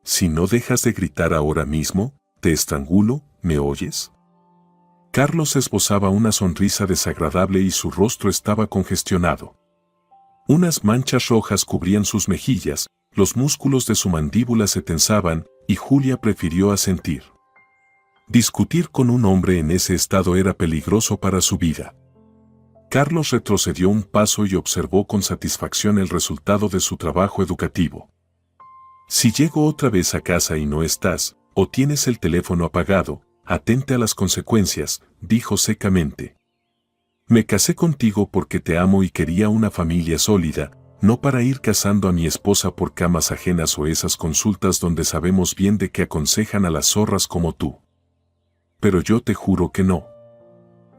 «Si no dejas de gritar ahora mismo, te estrangulo, ¿me oyes?». Carlos esbozaba una sonrisa desagradable y su rostro estaba congestionado. Unas manchas rojas cubrían sus mejillas, los músculos de su mandíbula se tensaban, y Julia prefirió asentir. Discutir con un hombre en ese estado era peligroso para su vida. Carlos retrocedió un paso y observó con satisfacción el resultado de su trabajo educativo. Si llego otra vez a casa y no estás, o tienes el teléfono apagado, atente a las consecuencias, dijo secamente. Me casé contigo porque te amo y quería una familia sólida, no para ir casando a mi esposa por camas ajenas o esas consultas donde sabemos bien de que aconsejan a las zorras como tú. Pero yo te juro que no.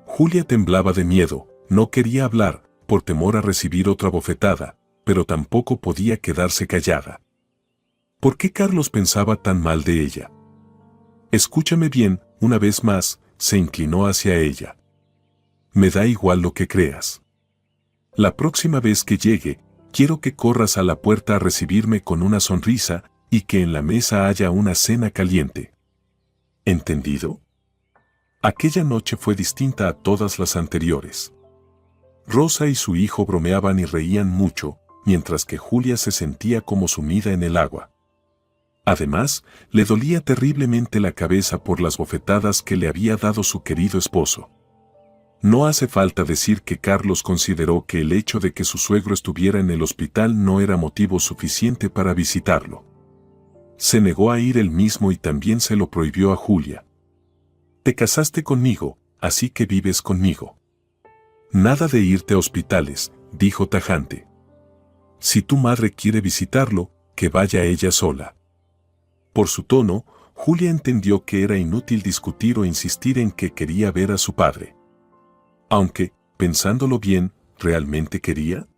Julia temblaba de miedo, no quería hablar, por temor a recibir otra bofetada, pero tampoco podía quedarse callada. ¿Por qué Carlos pensaba tan mal de ella? Escúchame bien, una vez más, se inclinó hacia ella. Me da igual lo que creas. La próxima vez que llegue, quiero que corras a la puerta a recibirme con una sonrisa y que en la mesa haya una cena caliente. ¿Entendido? Aquella noche fue distinta a todas las anteriores. Rosa y su hijo bromeaban y reían mucho, mientras que Julia se sentía como sumida en el agua. Además, le dolía terriblemente la cabeza por las bofetadas que le había dado su querido esposo. No hace falta decir que Carlos consideró que el hecho de que su suegro estuviera en el hospital no era motivo suficiente para visitarlo. Se negó a ir él mismo y también se lo prohibió a Julia. Te casaste conmigo, así que vives conmigo. Nada de irte a hospitales, dijo tajante. Si tu madre quiere visitarlo, que vaya ella sola. Por su tono, Julia entendió que era inútil discutir o insistir en que quería ver a su padre. Aunque, pensándolo bien, ¿realmente quería?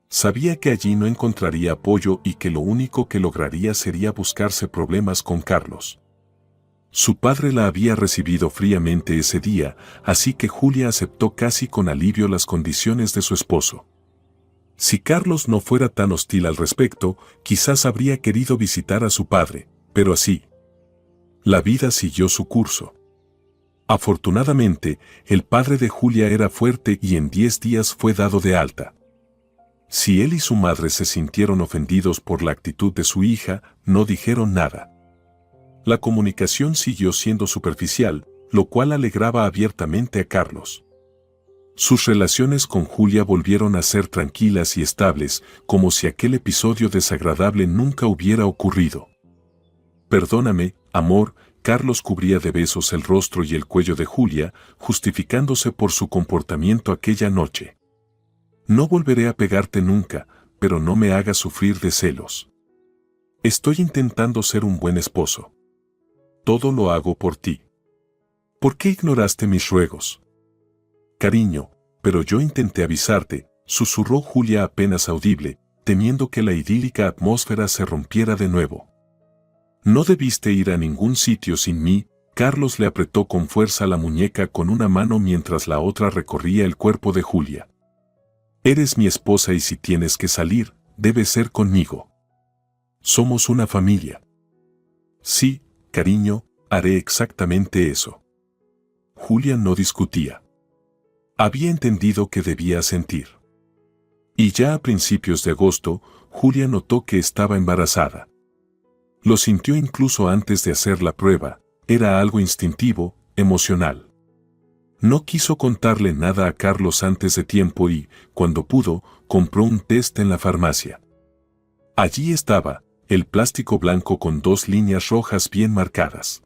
Sabía que allí no encontraría apoyo y que lo único que lograría sería buscarse problemas con Carlos. Su padre la había recibido fríamente ese día, así que Julia aceptó casi con alivio las condiciones de su esposo. Si Carlos no fuera tan hostil al respecto, quizás habría querido visitar a su padre, pero así. La vida siguió su curso. Afortunadamente, el padre de Julia era fuerte y en 10 días fue dado de alta. Si él y su madre se sintieron ofendidos por la actitud de su hija, no dijeron nada. La comunicación siguió siendo superficial, lo cual alegraba abiertamente a Carlos. Sus relaciones con Julia volvieron a ser tranquilas y estables, como si aquel episodio desagradable nunca hubiera ocurrido. Perdóname, amor, Carlos cubría de besos el rostro y el cuello de Julia, justificándose por su comportamiento aquella noche. No volveré a pegarte nunca, pero no me hagas sufrir de celos. Estoy intentando ser un buen esposo. Todo lo hago por ti. ¿Por qué ignoraste mis ruegos? Cariño, pero yo intenté avisarte, susurró Julia apenas audible, temiendo que la idílica atmósfera se rompiera de nuevo. No debiste ir a ningún sitio sin mí, Carlos le apretó con fuerza la muñeca con una mano mientras la otra recorría el cuerpo de Julia. Eres mi esposa y si tienes que salir, debe ser conmigo. Somos una familia. Sí, cariño, haré exactamente eso. Julia no discutía. Había entendido que debía sentir. Y ya a principios de agosto, Julia notó que estaba embarazada. Lo sintió incluso antes de hacer la prueba, era algo instintivo, emocional. No quiso contarle nada a Carlos antes de tiempo y, cuando pudo, compró un test en la farmacia. Allí estaba, el plástico blanco con 2 líneas rojas bien marcadas.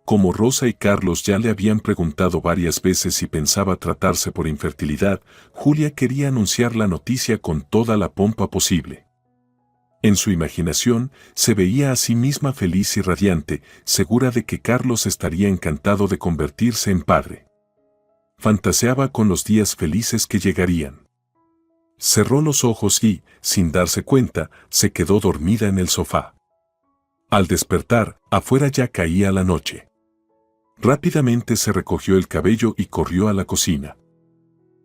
Como Rosa y Carlos ya le habían preguntado varias veces si pensaba tratarse por infertilidad, Julia quería anunciar la noticia con toda la pompa posible. En su imaginación, se veía a sí misma feliz y radiante, segura de que Carlos estaría encantado de convertirse en padre. Fantaseaba con los días felices que llegarían. Cerró los ojos y, sin darse cuenta, se quedó dormida en el sofá. Al despertar, afuera ya caía la noche. Rápidamente se recogió el cabello y corrió a la cocina.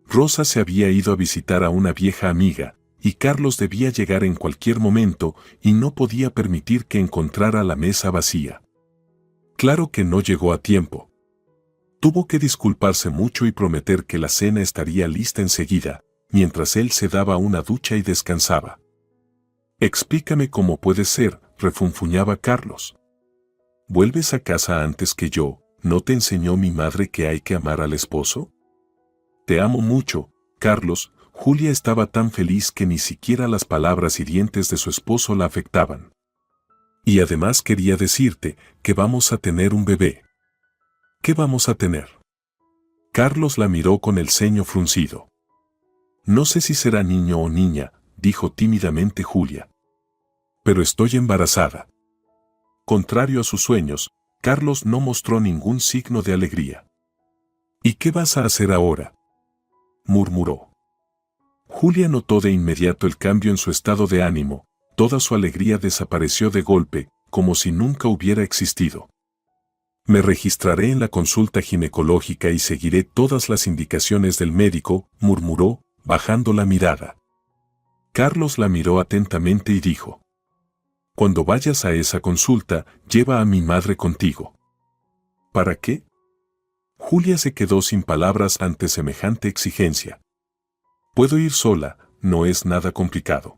Rosa se había ido a visitar a una vieja amiga, y Carlos debía llegar en cualquier momento y no podía permitir que encontrara la mesa vacía. Claro que no llegó a tiempo. Tuvo que disculparse mucho y prometer que la cena estaría lista enseguida, mientras él se daba una ducha y descansaba. Explícame cómo puede ser, refunfuñaba Carlos. ¿Vuelves a casa antes que yo? ¿No te enseñó mi madre que hay que amar al esposo? Te amo mucho, Carlos. Julia estaba tan feliz que ni siquiera las palabras hirientes de su esposo la afectaban. Y además quería decirte que vamos a tener un bebé. ¿Qué vamos a tener? Carlos la miró con el ceño fruncido. No sé si será niño o niña, dijo tímidamente Julia. Pero estoy embarazada. Contrario a sus sueños, Carlos no mostró ningún signo de alegría. ¿Y qué vas a hacer ahora?, murmuró. Julia notó de inmediato el cambio en su estado de ánimo. Toda su alegría desapareció de golpe, como si nunca hubiera existido. Me registraré en la consulta ginecológica y seguiré todas las indicaciones del médico, murmuró, bajando la mirada. Carlos la miró atentamente y dijo: Cuando vayas a esa consulta, lleva a mi madre contigo. ¿Para qué? Julia se quedó sin palabras ante semejante exigencia. Puedo ir sola, no es nada complicado.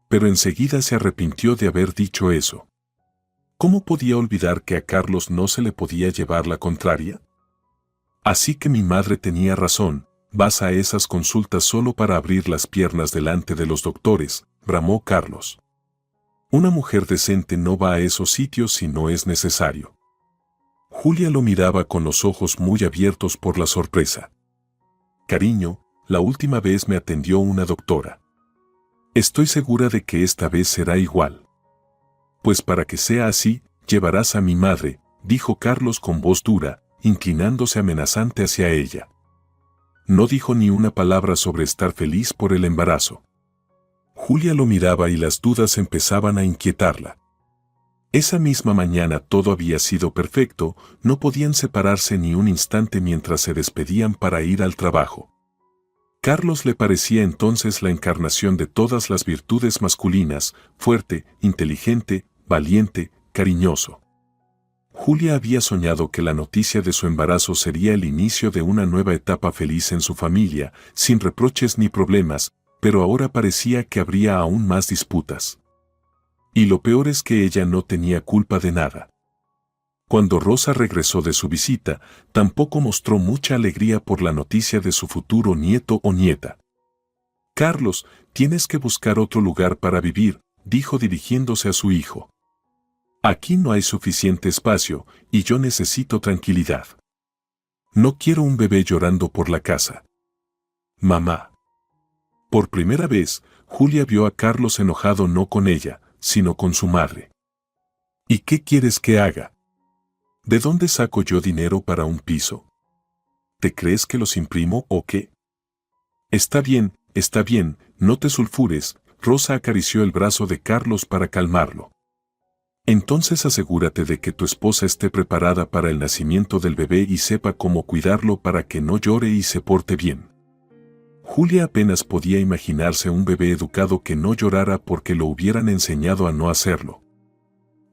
Pero enseguida se arrepintió de haber dicho eso. ¿Cómo podía olvidar que a Carlos no se le podía llevar la contraria? Así que mi madre tenía razón, vas a esas consultas solo para abrir las piernas delante de los doctores, bramó Carlos. Una mujer decente no va a esos sitios si no es necesario. Julia lo miraba con los ojos muy abiertos por la sorpresa. Cariño, la última vez me atendió una doctora. Estoy segura de que esta vez será igual. Pues para que sea así, llevarás a mi madre, dijo Carlos con voz dura, inclinándose amenazante hacia ella. No dijo ni una palabra sobre estar feliz por el embarazo. Julia lo miraba y las dudas empezaban a inquietarla. Esa misma mañana todo había sido perfecto, no podían separarse ni un instante mientras se despedían para ir al trabajo. Carlos le parecía entonces la encarnación de todas las virtudes masculinas, fuerte, inteligente, valiente, cariñoso. Julia había soñado que la noticia de su embarazo sería el inicio de una nueva etapa feliz en su familia, sin reproches ni problemas, pero ahora parecía que habría aún más disputas. Y lo peor es que ella no tenía culpa de nada. Cuando Rosa regresó de su visita, tampoco mostró mucha alegría por la noticia de su futuro nieto o nieta. Carlos, tienes que buscar otro lugar para vivir, dijo dirigiéndose a su hijo. Aquí no hay suficiente espacio, y yo necesito tranquilidad. No quiero un bebé llorando por la casa. Mamá. Por primera vez, Julia vio a Carlos enojado no con ella, sino con su madre. ¿Y qué quieres que haga? ¿De dónde saco yo dinero para un piso? ¿Te crees que los imprimo o qué? Está bien, no te sulfures. Rosa acarició el brazo de Carlos para calmarlo. Entonces asegúrate de que tu esposa esté preparada para el nacimiento del bebé y sepa cómo cuidarlo para que no llore y se porte bien. Julia apenas podía imaginarse un bebé educado que no llorara porque lo hubieran enseñado a no hacerlo.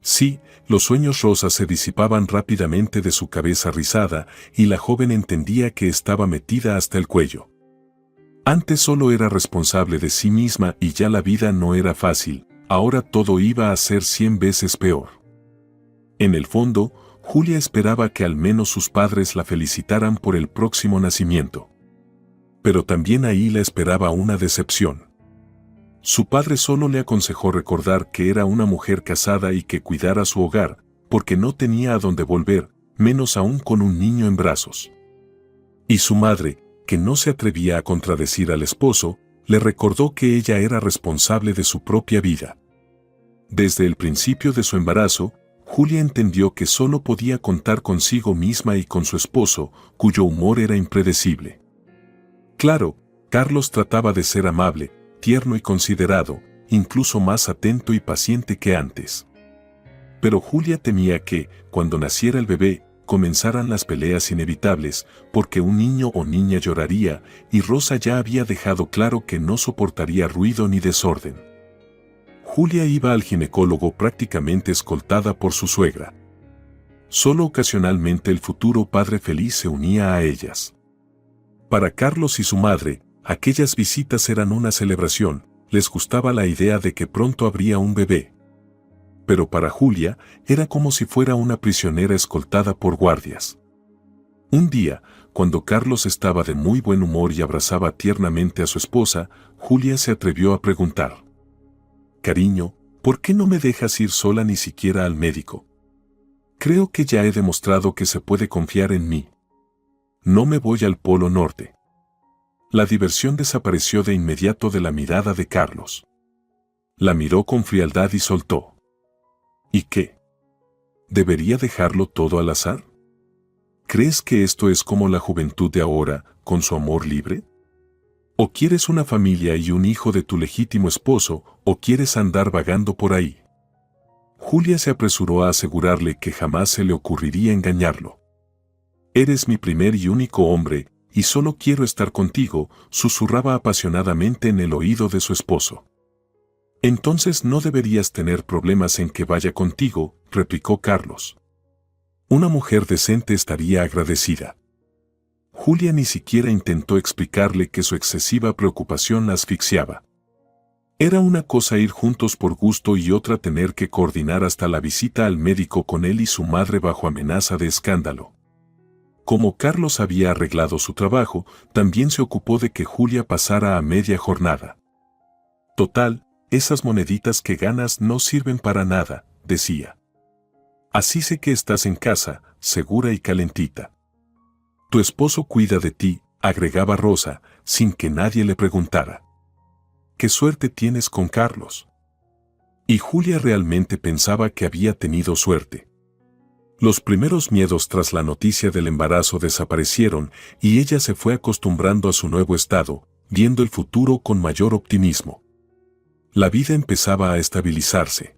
Sí, los sueños rosas se disipaban rápidamente de su cabeza rizada y la joven entendía que estaba metida hasta el cuello. Antes solo era responsable de sí misma y ya la vida no era fácil, ahora todo iba a ser 100 veces peor. En el fondo, Julia esperaba que al menos sus padres la felicitaran por el próximo nacimiento. Pero también ahí la esperaba una decepción. Su padre solo le aconsejó recordar que era una mujer casada y que cuidara su hogar, porque no tenía a dónde volver, menos aún con un niño en brazos. Y su madre, que no se atrevía a contradecir al esposo, le recordó que ella era responsable de su propia vida. Desde el principio de su embarazo, Julia entendió que solo podía contar consigo misma y con su esposo, cuyo humor era impredecible. Claro, Carlos trataba de ser amable, tierno y considerado, incluso más atento y paciente que antes. Pero Julia temía que, cuando naciera el bebé, comenzaran las peleas inevitables, porque un niño o niña lloraría, y Rosa ya había dejado claro que no soportaría ruido ni desorden. Julia iba al ginecólogo prácticamente escoltada por su suegra. Solo ocasionalmente el futuro padre feliz se unía a ellas. Para Carlos y su madre, aquellas visitas eran una celebración, les gustaba la idea de que pronto habría un bebé. pero para Julia era como si fuera una prisionera escoltada por guardias. Un día, cuando Carlos estaba de muy buen humor y abrazaba tiernamente a su esposa, Julia se atrevió a preguntar: «Cariño, ¿por qué no me dejas ir sola ni siquiera al médico? Creo que ya he demostrado que se puede confiar en mí. No me voy al Polo Norte». La diversión desapareció de inmediato de la mirada de Carlos. La miró con frialdad y soltó: «¿Y qué? ¿Debería dejarlo todo al azar? ¿Crees que esto es como la juventud de ahora, con su amor libre? ¿O quieres una familia y un hijo de tu legítimo esposo, o quieres andar vagando por ahí?» Julia se apresuró a asegurarle que jamás se le ocurriría engañarlo. «Eres mi primer y único hombre, y solo quiero estar contigo», susurraba apasionadamente en el oído de su esposo. «Entonces no deberías tener problemas en que vaya contigo», replicó Carlos. «Una mujer decente estaría agradecida». Julia ni siquiera intentó explicarle que su excesiva preocupación la asfixiaba. Era una cosa ir juntos por gusto y otra tener que coordinar hasta la visita al médico con él y su madre bajo amenaza de escándalo. Como Carlos había arreglado su trabajo, también se ocupó de que Julia pasara a media jornada. «Total, esas moneditas que ganas no sirven para nada», decía. «Así sé que estás en casa, segura y calentita. Tu esposo cuida de ti», agregaba Rosa, sin que nadie le preguntara. «Qué suerte tienes con Carlos». Y Julia realmente pensaba que había tenido suerte. Los primeros miedos tras la noticia del embarazo desaparecieron y ella se fue acostumbrando a su nuevo estado, viendo el futuro con mayor optimismo. La vida empezaba a estabilizarse.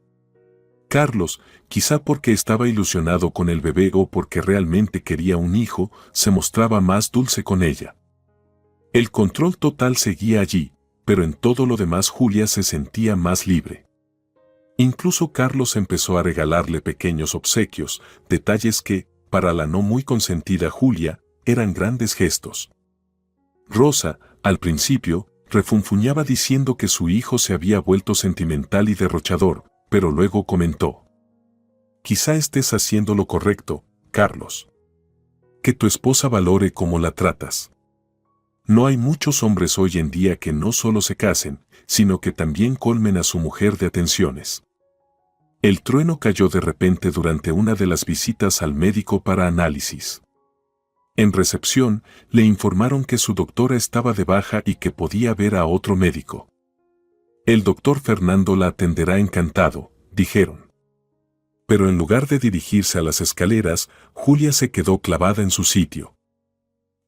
Carlos, quizá porque estaba ilusionado con el bebé o porque realmente quería un hijo, se mostraba más dulce con ella. El control total seguía allí, pero en todo lo demás Julia se sentía más libre. Incluso Carlos empezó a regalarle pequeños obsequios, detalles que, para la no muy consentida Julia, eran grandes gestos. Rosa, al principio, refunfuñaba diciendo que su hijo se había vuelto sentimental y derrochador, pero luego comentó: «Quizá estés haciendo lo correcto, Carlos. Que tu esposa valore cómo la tratas. No hay muchos hombres hoy en día que no solo se casen, sino que también colmen a su mujer de atenciones». El trueno cayó de repente durante una de las visitas al médico para análisis. En recepción, le informaron que su doctora estaba de baja y que podía ver a otro médico. «El doctor Fernando la atenderá encantado», dijeron. Pero en lugar de dirigirse a las escaleras, Julia se quedó clavada en su sitio.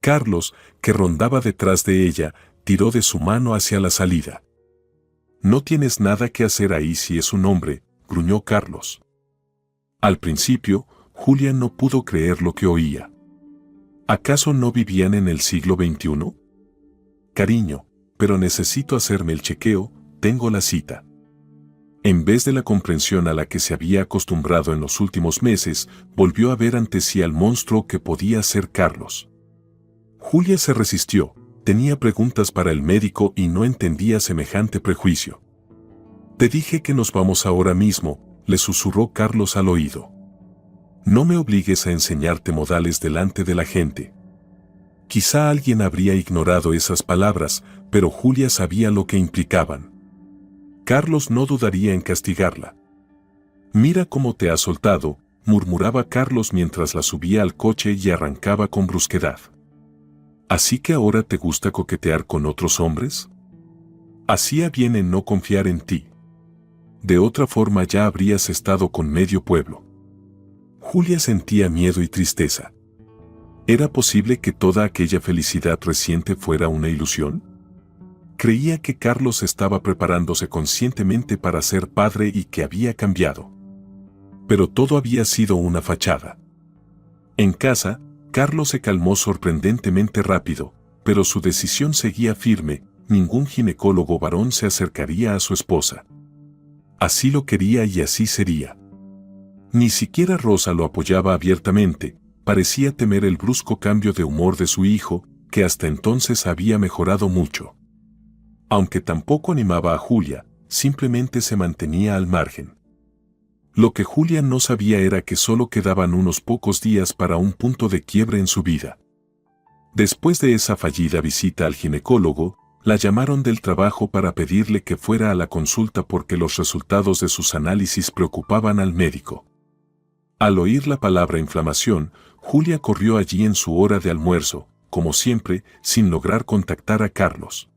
Carlos, que rondaba detrás de ella, tiró de su mano hacia la salida. «No tienes nada que hacer ahí si es un hombre», gruñó Carlos. Al principio, Julia no pudo creer lo que oía. ¿Acaso no vivían en el siglo XXI? «Cariño, pero necesito hacerme el chequeo, tengo la cita». En vez de la comprensión a la que se había acostumbrado en los últimos meses, volvió a ver ante sí al monstruo que podía ser Carlos. Julia se resistió, tenía preguntas para el médico y no entendía semejante prejuicio. «Te dije que nos vamos ahora mismo», le susurró Carlos al oído. «No me obligues a enseñarte modales delante de la gente». Quizá alguien habría ignorado esas palabras, pero Julia sabía lo que implicaban. Carlos no dudaría en castigarla. «Mira cómo te ha soltado», murmuraba Carlos mientras la subía al coche y arrancaba con brusquedad. «¿Así que ahora te gusta coquetear con otros hombres? Hacía bien en no confiar en ti. De otra forma ya habrías estado con medio pueblo». Julia sentía miedo y tristeza. ¿Era posible que toda aquella felicidad reciente fuera una ilusión? Creía que Carlos estaba preparándose conscientemente para ser padre y que había cambiado. Pero todo había sido una fachada. En casa, Carlos se calmó sorprendentemente rápido, pero su decisión seguía firme: ningún ginecólogo varón se acercaría a su esposa. Así lo quería y así sería. Ni siquiera Rosa lo apoyaba abiertamente, parecía temer el brusco cambio de humor de su hijo, que hasta entonces había mejorado mucho. Aunque tampoco animaba a Julia, simplemente se mantenía al margen. Lo que Julia no sabía era que solo quedaban unos pocos días para un punto de quiebre en su vida. Después de esa fallida visita al ginecólogo, la llamaron del trabajo para pedirle que fuera a la consulta porque los resultados de sus análisis preocupaban al médico. Al oír la palabra inflamación, Julia corrió allí en su hora de almuerzo, como siempre, sin lograr contactar a Carlos.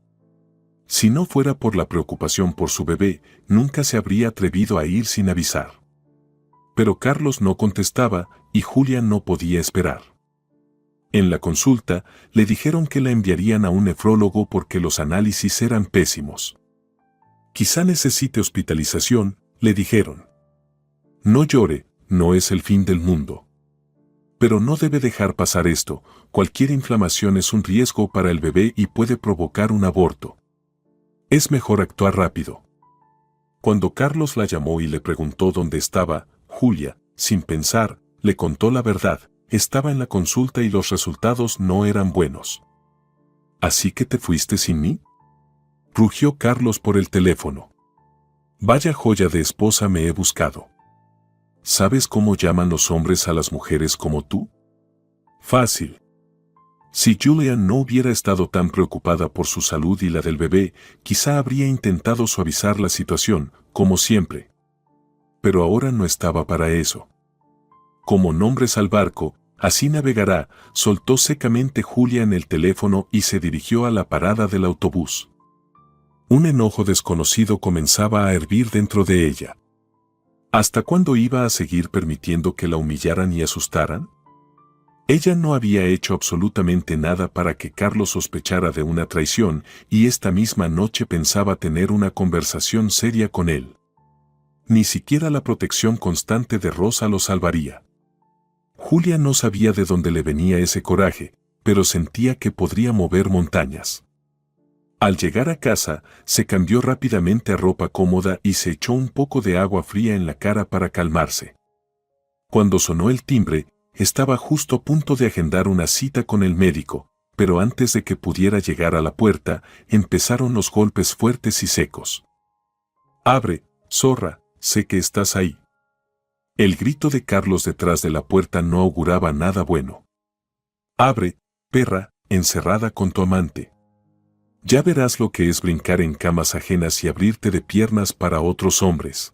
Si no fuera por la preocupación por su bebé, nunca se habría atrevido a ir sin avisar. Pero Carlos no contestaba y Julia no podía esperar. En la consulta, le dijeron que la enviarían a un nefrólogo porque los análisis eran pésimos. Quizá necesite hospitalización, le dijeron. No llore, no es el fin del mundo. Pero no debe dejar pasar esto, cualquier inflamación es un riesgo para el bebé y puede provocar un aborto. Es mejor actuar rápido. Cuando Carlos la llamó y le preguntó dónde estaba, Julia, sin pensar, le contó la verdad. Estaba en la consulta y los resultados no eran buenos. ¿Así que te fuiste sin mí? Rugió Carlos por el teléfono. Vaya joya de esposa me he buscado. ¿Sabes cómo llaman los hombres a las mujeres como tú? Fácil. Si Julia no hubiera estado tan preocupada por su salud y la del bebé, quizá habría intentado suavizar la situación, como siempre. Pero ahora no estaba para eso. Como nombres al barco, así navegará, soltó secamente Julia en el teléfono y se dirigió a la parada del autobús. Un enojo desconocido comenzaba a hervir dentro de ella. ¿Hasta cuándo iba a seguir permitiendo que la humillaran y asustaran? Ella no había hecho absolutamente nada para que Carlos sospechara de una traición y esta misma noche pensaba tener una conversación seria con él. Ni siquiera la protección constante de Rosa lo salvaría. Julia no sabía de dónde le venía ese coraje, pero sentía que podría mover montañas. Al llegar a casa, se cambió rápidamente a ropa cómoda y se echó un poco de agua fría en la cara para calmarse. Cuando sonó el timbre, estaba justo a punto de agendar una cita con el médico, pero antes de que pudiera llegar a la puerta, empezaron los golpes fuertes y secos. «Abre, zorra, sé que estás ahí». El grito de Carlos detrás de la puerta no auguraba nada bueno. «Abre, perra, encerrada con tu amante. Ya verás lo que es brincar en camas ajenas y abrirte de piernas para otros hombres».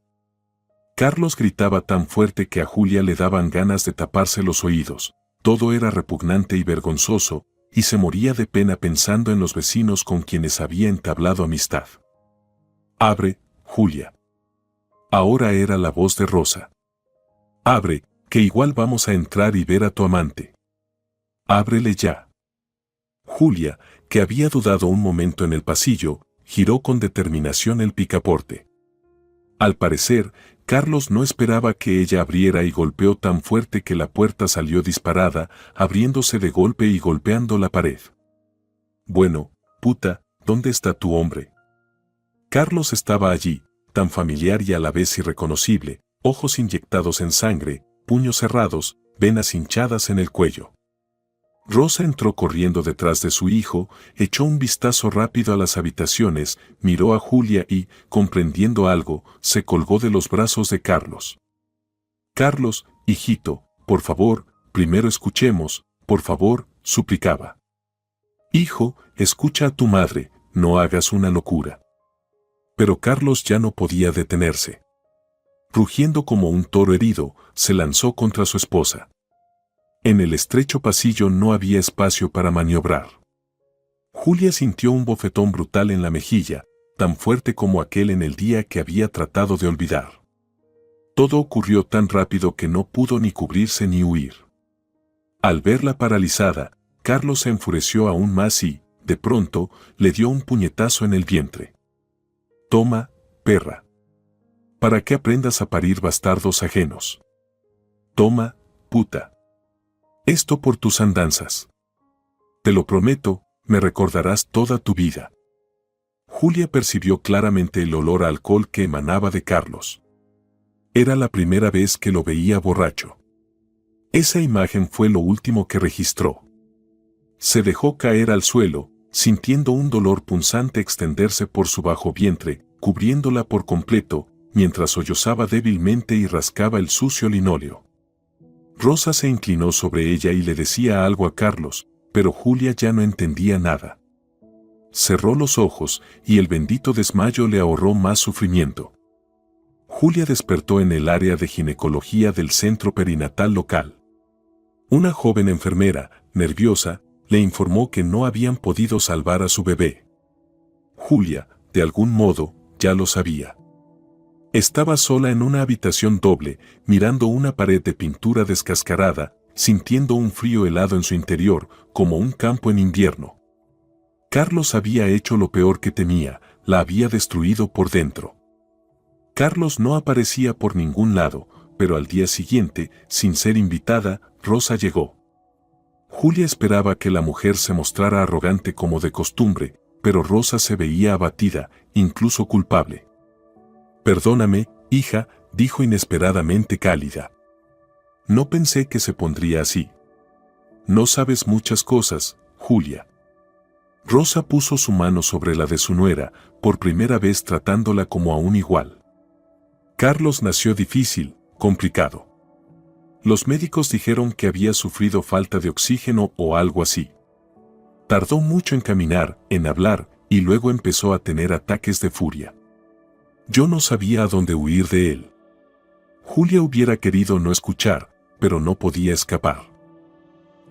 Carlos gritaba tan fuerte que a Julia le daban ganas de taparse los oídos. Todo era repugnante y vergonzoso, y se moría de pena pensando en los vecinos con quienes había entablado amistad. «Abre, Julia». Ahora era la voz de Rosa. «Abre, que igual vamos a entrar y ver a tu amante. Ábrele ya». Julia, que había dudado un momento en el pasillo, giró con determinación el picaporte. Al parecer, Carlos no esperaba que ella abriera y golpeó tan fuerte que la puerta salió disparada, abriéndose de golpe y golpeando la pared. «Bueno, puta, ¿dónde está tu hombre?» Carlos estaba allí, tan familiar y a la vez irreconocible, ojos inyectados en sangre, puños cerrados, venas hinchadas en el cuello. Rosa entró corriendo detrás de su hijo, echó un vistazo rápido a las habitaciones, miró a Julia y, comprendiendo algo, se colgó de los brazos de Carlos. «Carlos, hijito, por favor, primero escuchemos, por favor», suplicaba. «Hijo, escucha a tu madre, no hagas una locura». Pero Carlos ya no podía detenerse. Rugiendo como un toro herido, se lanzó contra su esposa. En el estrecho pasillo no había espacio para maniobrar. Julia sintió un bofetón brutal en la mejilla, tan fuerte como aquel en el día que había tratado de olvidar. Todo ocurrió tan rápido que no pudo ni cubrirse ni huir. Al verla paralizada, Carlos se enfureció aún más y, de pronto, le dio un puñetazo en el vientre. «Toma, perra. Para que aprendas a parir bastardos ajenos. Toma, puta. Esto por tus andanzas. Te lo prometo, me recordarás toda tu vida». Julia percibió claramente el olor a alcohol que emanaba de Carlos. Era la primera vez que lo veía borracho. Esa imagen fue lo último que registró. Se dejó caer al suelo, sintiendo un dolor punzante extenderse por su bajo vientre, cubriéndola por completo, mientras sollozaba débilmente y rascaba el sucio linóleo. Rosa se inclinó sobre ella y le decía algo a Carlos, pero Julia ya no entendía nada. Cerró los ojos y el bendito desmayo le ahorró más sufrimiento. Julia despertó en el área de ginecología del centro perinatal local. Una joven enfermera, nerviosa, le informó que no habían podido salvar a su bebé. Julia, de algún modo, ya lo sabía. Estaba sola en una habitación doble, mirando una pared de pintura descascarada, sintiendo un frío helado en su interior, como un campo en invierno. Carlos había hecho lo peor que temía, la había destruido por dentro. Carlos no aparecía por ningún lado, pero al día siguiente, sin ser invitada, Rosa llegó. Julia esperaba que la mujer se mostrara arrogante como de costumbre, pero Rosa se veía abatida, incluso culpable. «Perdóname, hija», dijo inesperadamente cálida. «No pensé que se pondría así. No sabes muchas cosas, Julia». Rosa puso su mano sobre la de su nuera, por primera vez tratándola como a un igual. Carlos nació difícil, complicado. Los médicos dijeron que había sufrido falta de oxígeno o algo así. Tardó mucho en caminar, en hablar, y luego empezó a tener ataques de furia. Yo no sabía a dónde huir de él. Julia hubiera querido no escuchar, pero no podía escapar.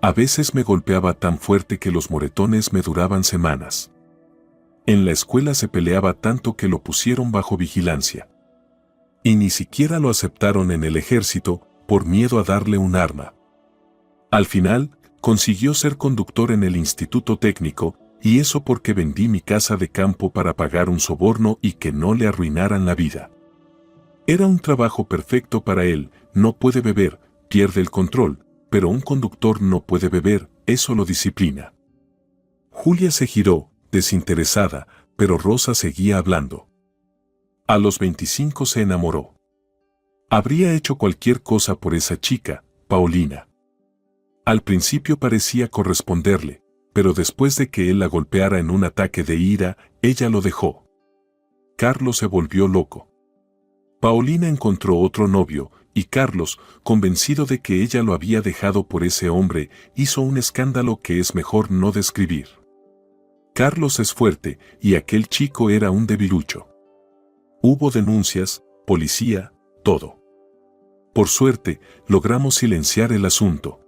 A veces me golpeaba tan fuerte que los moretones me duraban semanas. En la escuela se peleaba tanto que lo pusieron bajo vigilancia. Y ni siquiera lo aceptaron en el ejército, por miedo a darle un arma. Al final, consiguió ser conductor en el instituto técnico, y eso porque vendí mi casa de campo para pagar un soborno y que no le arruinaran la vida. Era un trabajo perfecto para él, no puede beber, pierde el control, pero un conductor no puede beber, eso lo disciplina. Julia se giró, desinteresada, pero Rosa seguía hablando. A los 25 se enamoró. Habría hecho cualquier cosa por esa chica, Paulina. Al principio parecía corresponderle, pero después de que él la golpeara en un ataque de ira, ella lo dejó. Carlos se volvió loco. Paulina encontró otro novio, y Carlos, convencido de que ella lo había dejado por ese hombre, hizo un escándalo que es mejor no describir. Carlos es fuerte, y aquel chico era un debilucho. Hubo denuncias, policía, todo. Por suerte, logramos silenciar el asunto.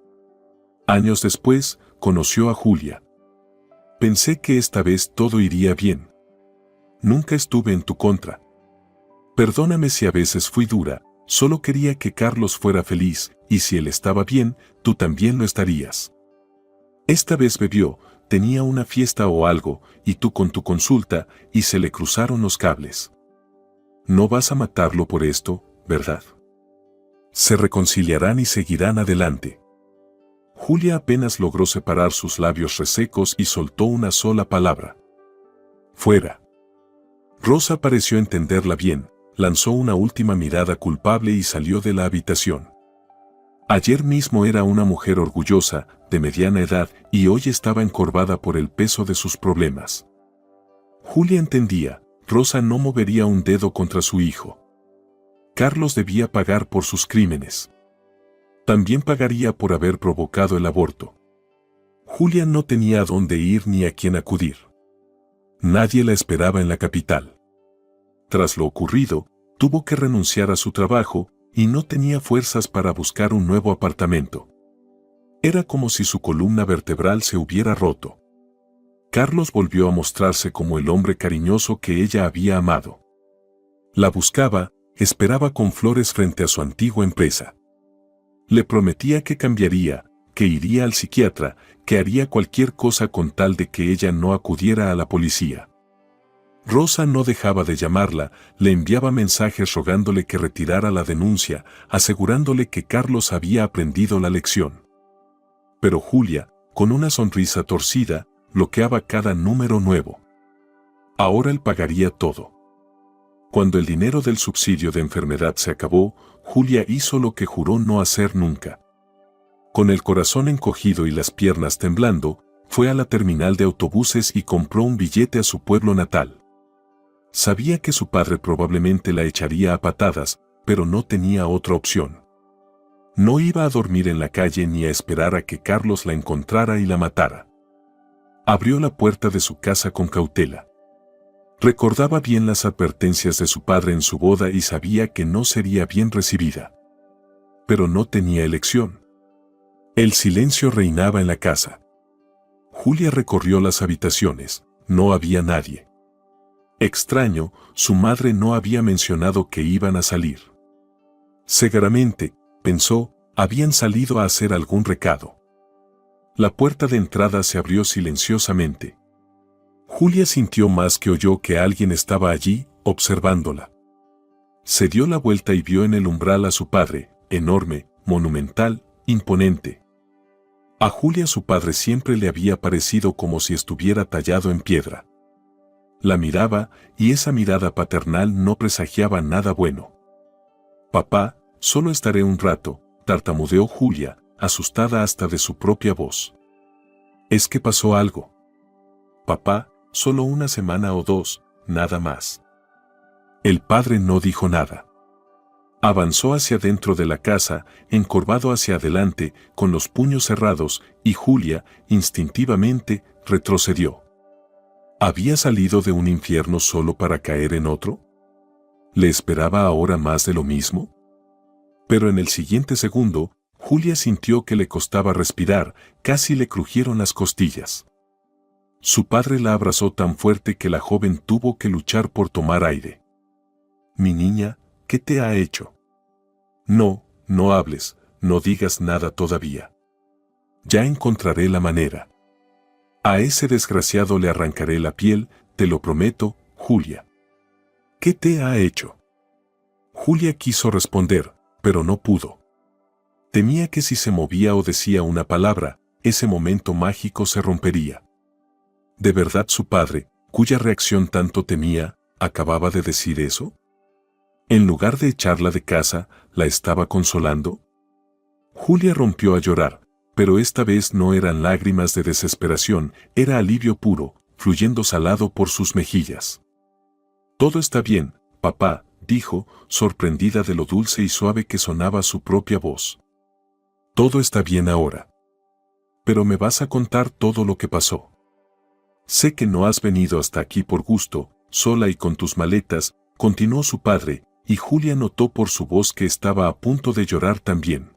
Años después, conoció a Julia. Pensé que esta vez todo iría bien. Nunca estuve en tu contra. Perdóname si a veces fui dura, solo quería que Carlos fuera feliz, y si él estaba bien, tú también lo estarías. Esta vez bebió, tenía una fiesta o algo, y tú con tu consulta, y se le cruzaron los cables. No vas a matarlo por esto, ¿verdad? Se reconciliarán y seguirán adelante. Julia apenas logró separar sus labios resecos y soltó una sola palabra. Fuera. Rosa pareció entenderla bien, lanzó una última mirada culpable y salió de la habitación. Ayer mismo era una mujer orgullosa, de mediana edad, y hoy estaba encorvada por el peso de sus problemas. Julia entendía, Rosa no movería un dedo contra su hijo. Carlos debía pagar por sus crímenes. También pagaría por haber provocado el aborto. Julia no tenía a dónde ir ni a quién acudir. Nadie la esperaba en la capital. Tras lo ocurrido, tuvo que renunciar a su trabajo y no tenía fuerzas para buscar un nuevo apartamento. Era como si su columna vertebral se hubiera roto. Carlos volvió a mostrarse como el hombre cariñoso que ella había amado. La buscaba, esperaba con flores frente a su antigua empresa. Le prometía que cambiaría, que iría al psiquiatra, que haría cualquier cosa con tal de que ella no acudiera a la policía. Rosa no dejaba de llamarla, le enviaba mensajes rogándole que retirara la denuncia, asegurándole que Carlos había aprendido la lección. Pero Julia, con una sonrisa torcida, bloqueaba cada número nuevo. Ahora él pagaría todo. Cuando el dinero del subsidio de enfermedad se acabó, Julia hizo lo que juró no hacer nunca. Con el corazón encogido y las piernas temblando, fue a la terminal de autobuses y compró un billete a su pueblo natal. Sabía que su padre probablemente la echaría a patadas, pero no tenía otra opción. No iba a dormir en la calle ni a esperar a que Carlos la encontrara y la matara. Abrió la puerta de su casa con cautela. Recordaba bien las advertencias de su padre en su boda y sabía que no sería bien recibida. Pero no tenía elección. El silencio reinaba en la casa. Julia recorrió las habitaciones, no había nadie. Extraño, su madre no había mencionado que iban a salir. Seguramente, pensó, habían salido a hacer algún recado. La puerta de entrada se abrió silenciosamente. Julia sintió más que oyó que alguien estaba allí, observándola. Se dio la vuelta y vio en el umbral a su padre, enorme, monumental, imponente. A Julia su padre siempre le había parecido como si estuviera tallado en piedra. La miraba, y esa mirada paternal no presagiaba nada bueno. «Papá, solo estaré un rato», tartamudeó Julia, asustada hasta de su propia voz. «¿Es que pasó algo?» «Papá, solo una semana o dos, nada más». El padre no dijo nada. Avanzó hacia dentro de la casa, encorvado hacia adelante, con los puños cerrados, y Julia, instintivamente, retrocedió. ¿Había salido de un infierno solo para caer en otro? ¿Le esperaba ahora más de lo mismo? Pero en el siguiente segundo, Julia sintió que le costaba respirar, casi le crujieron las costillas. Su padre la abrazó tan fuerte que la joven tuvo que luchar por tomar aire. «Mi niña, ¿qué te ha hecho?» «No, no hables, no digas nada todavía. Ya encontraré la manera. A ese desgraciado le arrancaré la piel, te lo prometo, Julia». «¿Qué te ha hecho?» Julia quiso responder, pero no pudo. Temía que si se movía o decía una palabra, ese momento mágico se rompería. ¿De verdad su padre, cuya reacción tanto temía, acababa de decir eso? En lugar de echarla de casa, ¿la estaba consolando? Julia rompió a llorar, pero esta vez no eran lágrimas de desesperación, era alivio puro, fluyendo salado por sus mejillas. «Todo está bien, papá», dijo, sorprendida de lo dulce y suave que sonaba su propia voz. «Todo está bien ahora. Pero me vas a contar todo lo que pasó. Sé que no has venido hasta aquí por gusto, sola y con tus maletas», continuó su padre, y Julia notó por su voz que estaba a punto de llorar también.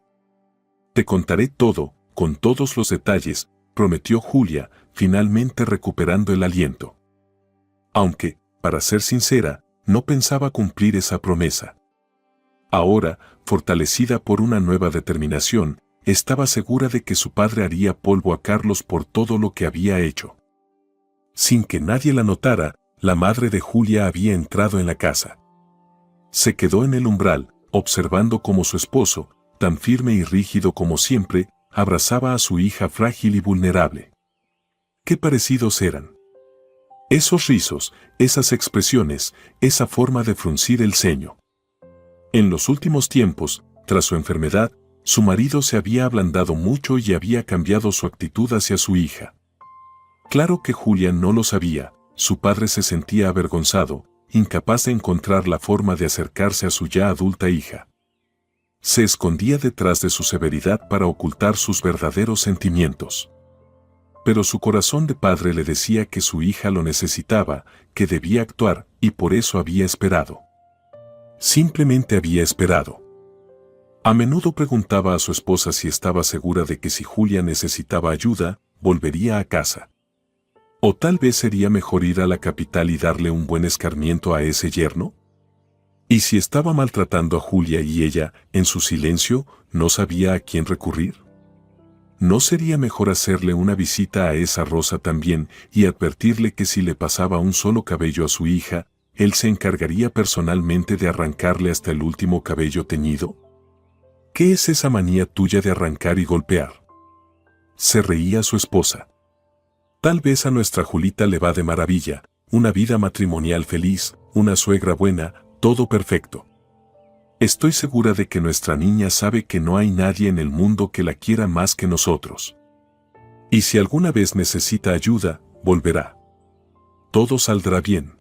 «Te contaré todo, con todos los detalles», prometió Julia, finalmente recuperando el aliento. Aunque, para ser sincera, no pensaba cumplir esa promesa. Ahora, fortalecida por una nueva determinación, estaba segura de que su padre haría polvo a Carlos por todo lo que había hecho. Sin que nadie la notara, la madre de Julia había entrado en la casa. Se quedó en el umbral, observando cómo su esposo, tan firme y rígido como siempre, abrazaba a su hija frágil y vulnerable. Qué parecidos eran. Esos rizos, esas expresiones, esa forma de fruncir el ceño. En los últimos tiempos, tras su enfermedad, su marido se había ablandado mucho y había cambiado su actitud hacia su hija. Claro que Julia no lo sabía, su padre se sentía avergonzado, incapaz de encontrar la forma de acercarse a su ya adulta hija. Se escondía detrás de su severidad para ocultar sus verdaderos sentimientos. Pero su corazón de padre le decía que su hija lo necesitaba, que debía actuar, y por eso había esperado. Simplemente había esperado. A menudo preguntaba a su esposa si estaba segura de que si Julia necesitaba ayuda, volvería a casa. ¿O tal vez sería mejor ir a la capital y darle un buen escarmiento a ese yerno? ¿Y si estaba maltratando a Julia y ella, en su silencio, no sabía a quién recurrir? ¿No sería mejor hacerle una visita a esa Rosa también y advertirle que si le pasaba un solo cabello a su hija, él se encargaría personalmente de arrancarle hasta el último cabello teñido? ¿Qué es esa manía tuya de arrancar y golpear? Se reía su esposa. Tal vez a nuestra Julita le va de maravilla, una vida matrimonial feliz, una suegra buena, todo perfecto. Estoy segura de que nuestra niña sabe que no hay nadie en el mundo que la quiera más que nosotros. Y si alguna vez necesita ayuda, volverá. Todo saldrá bien.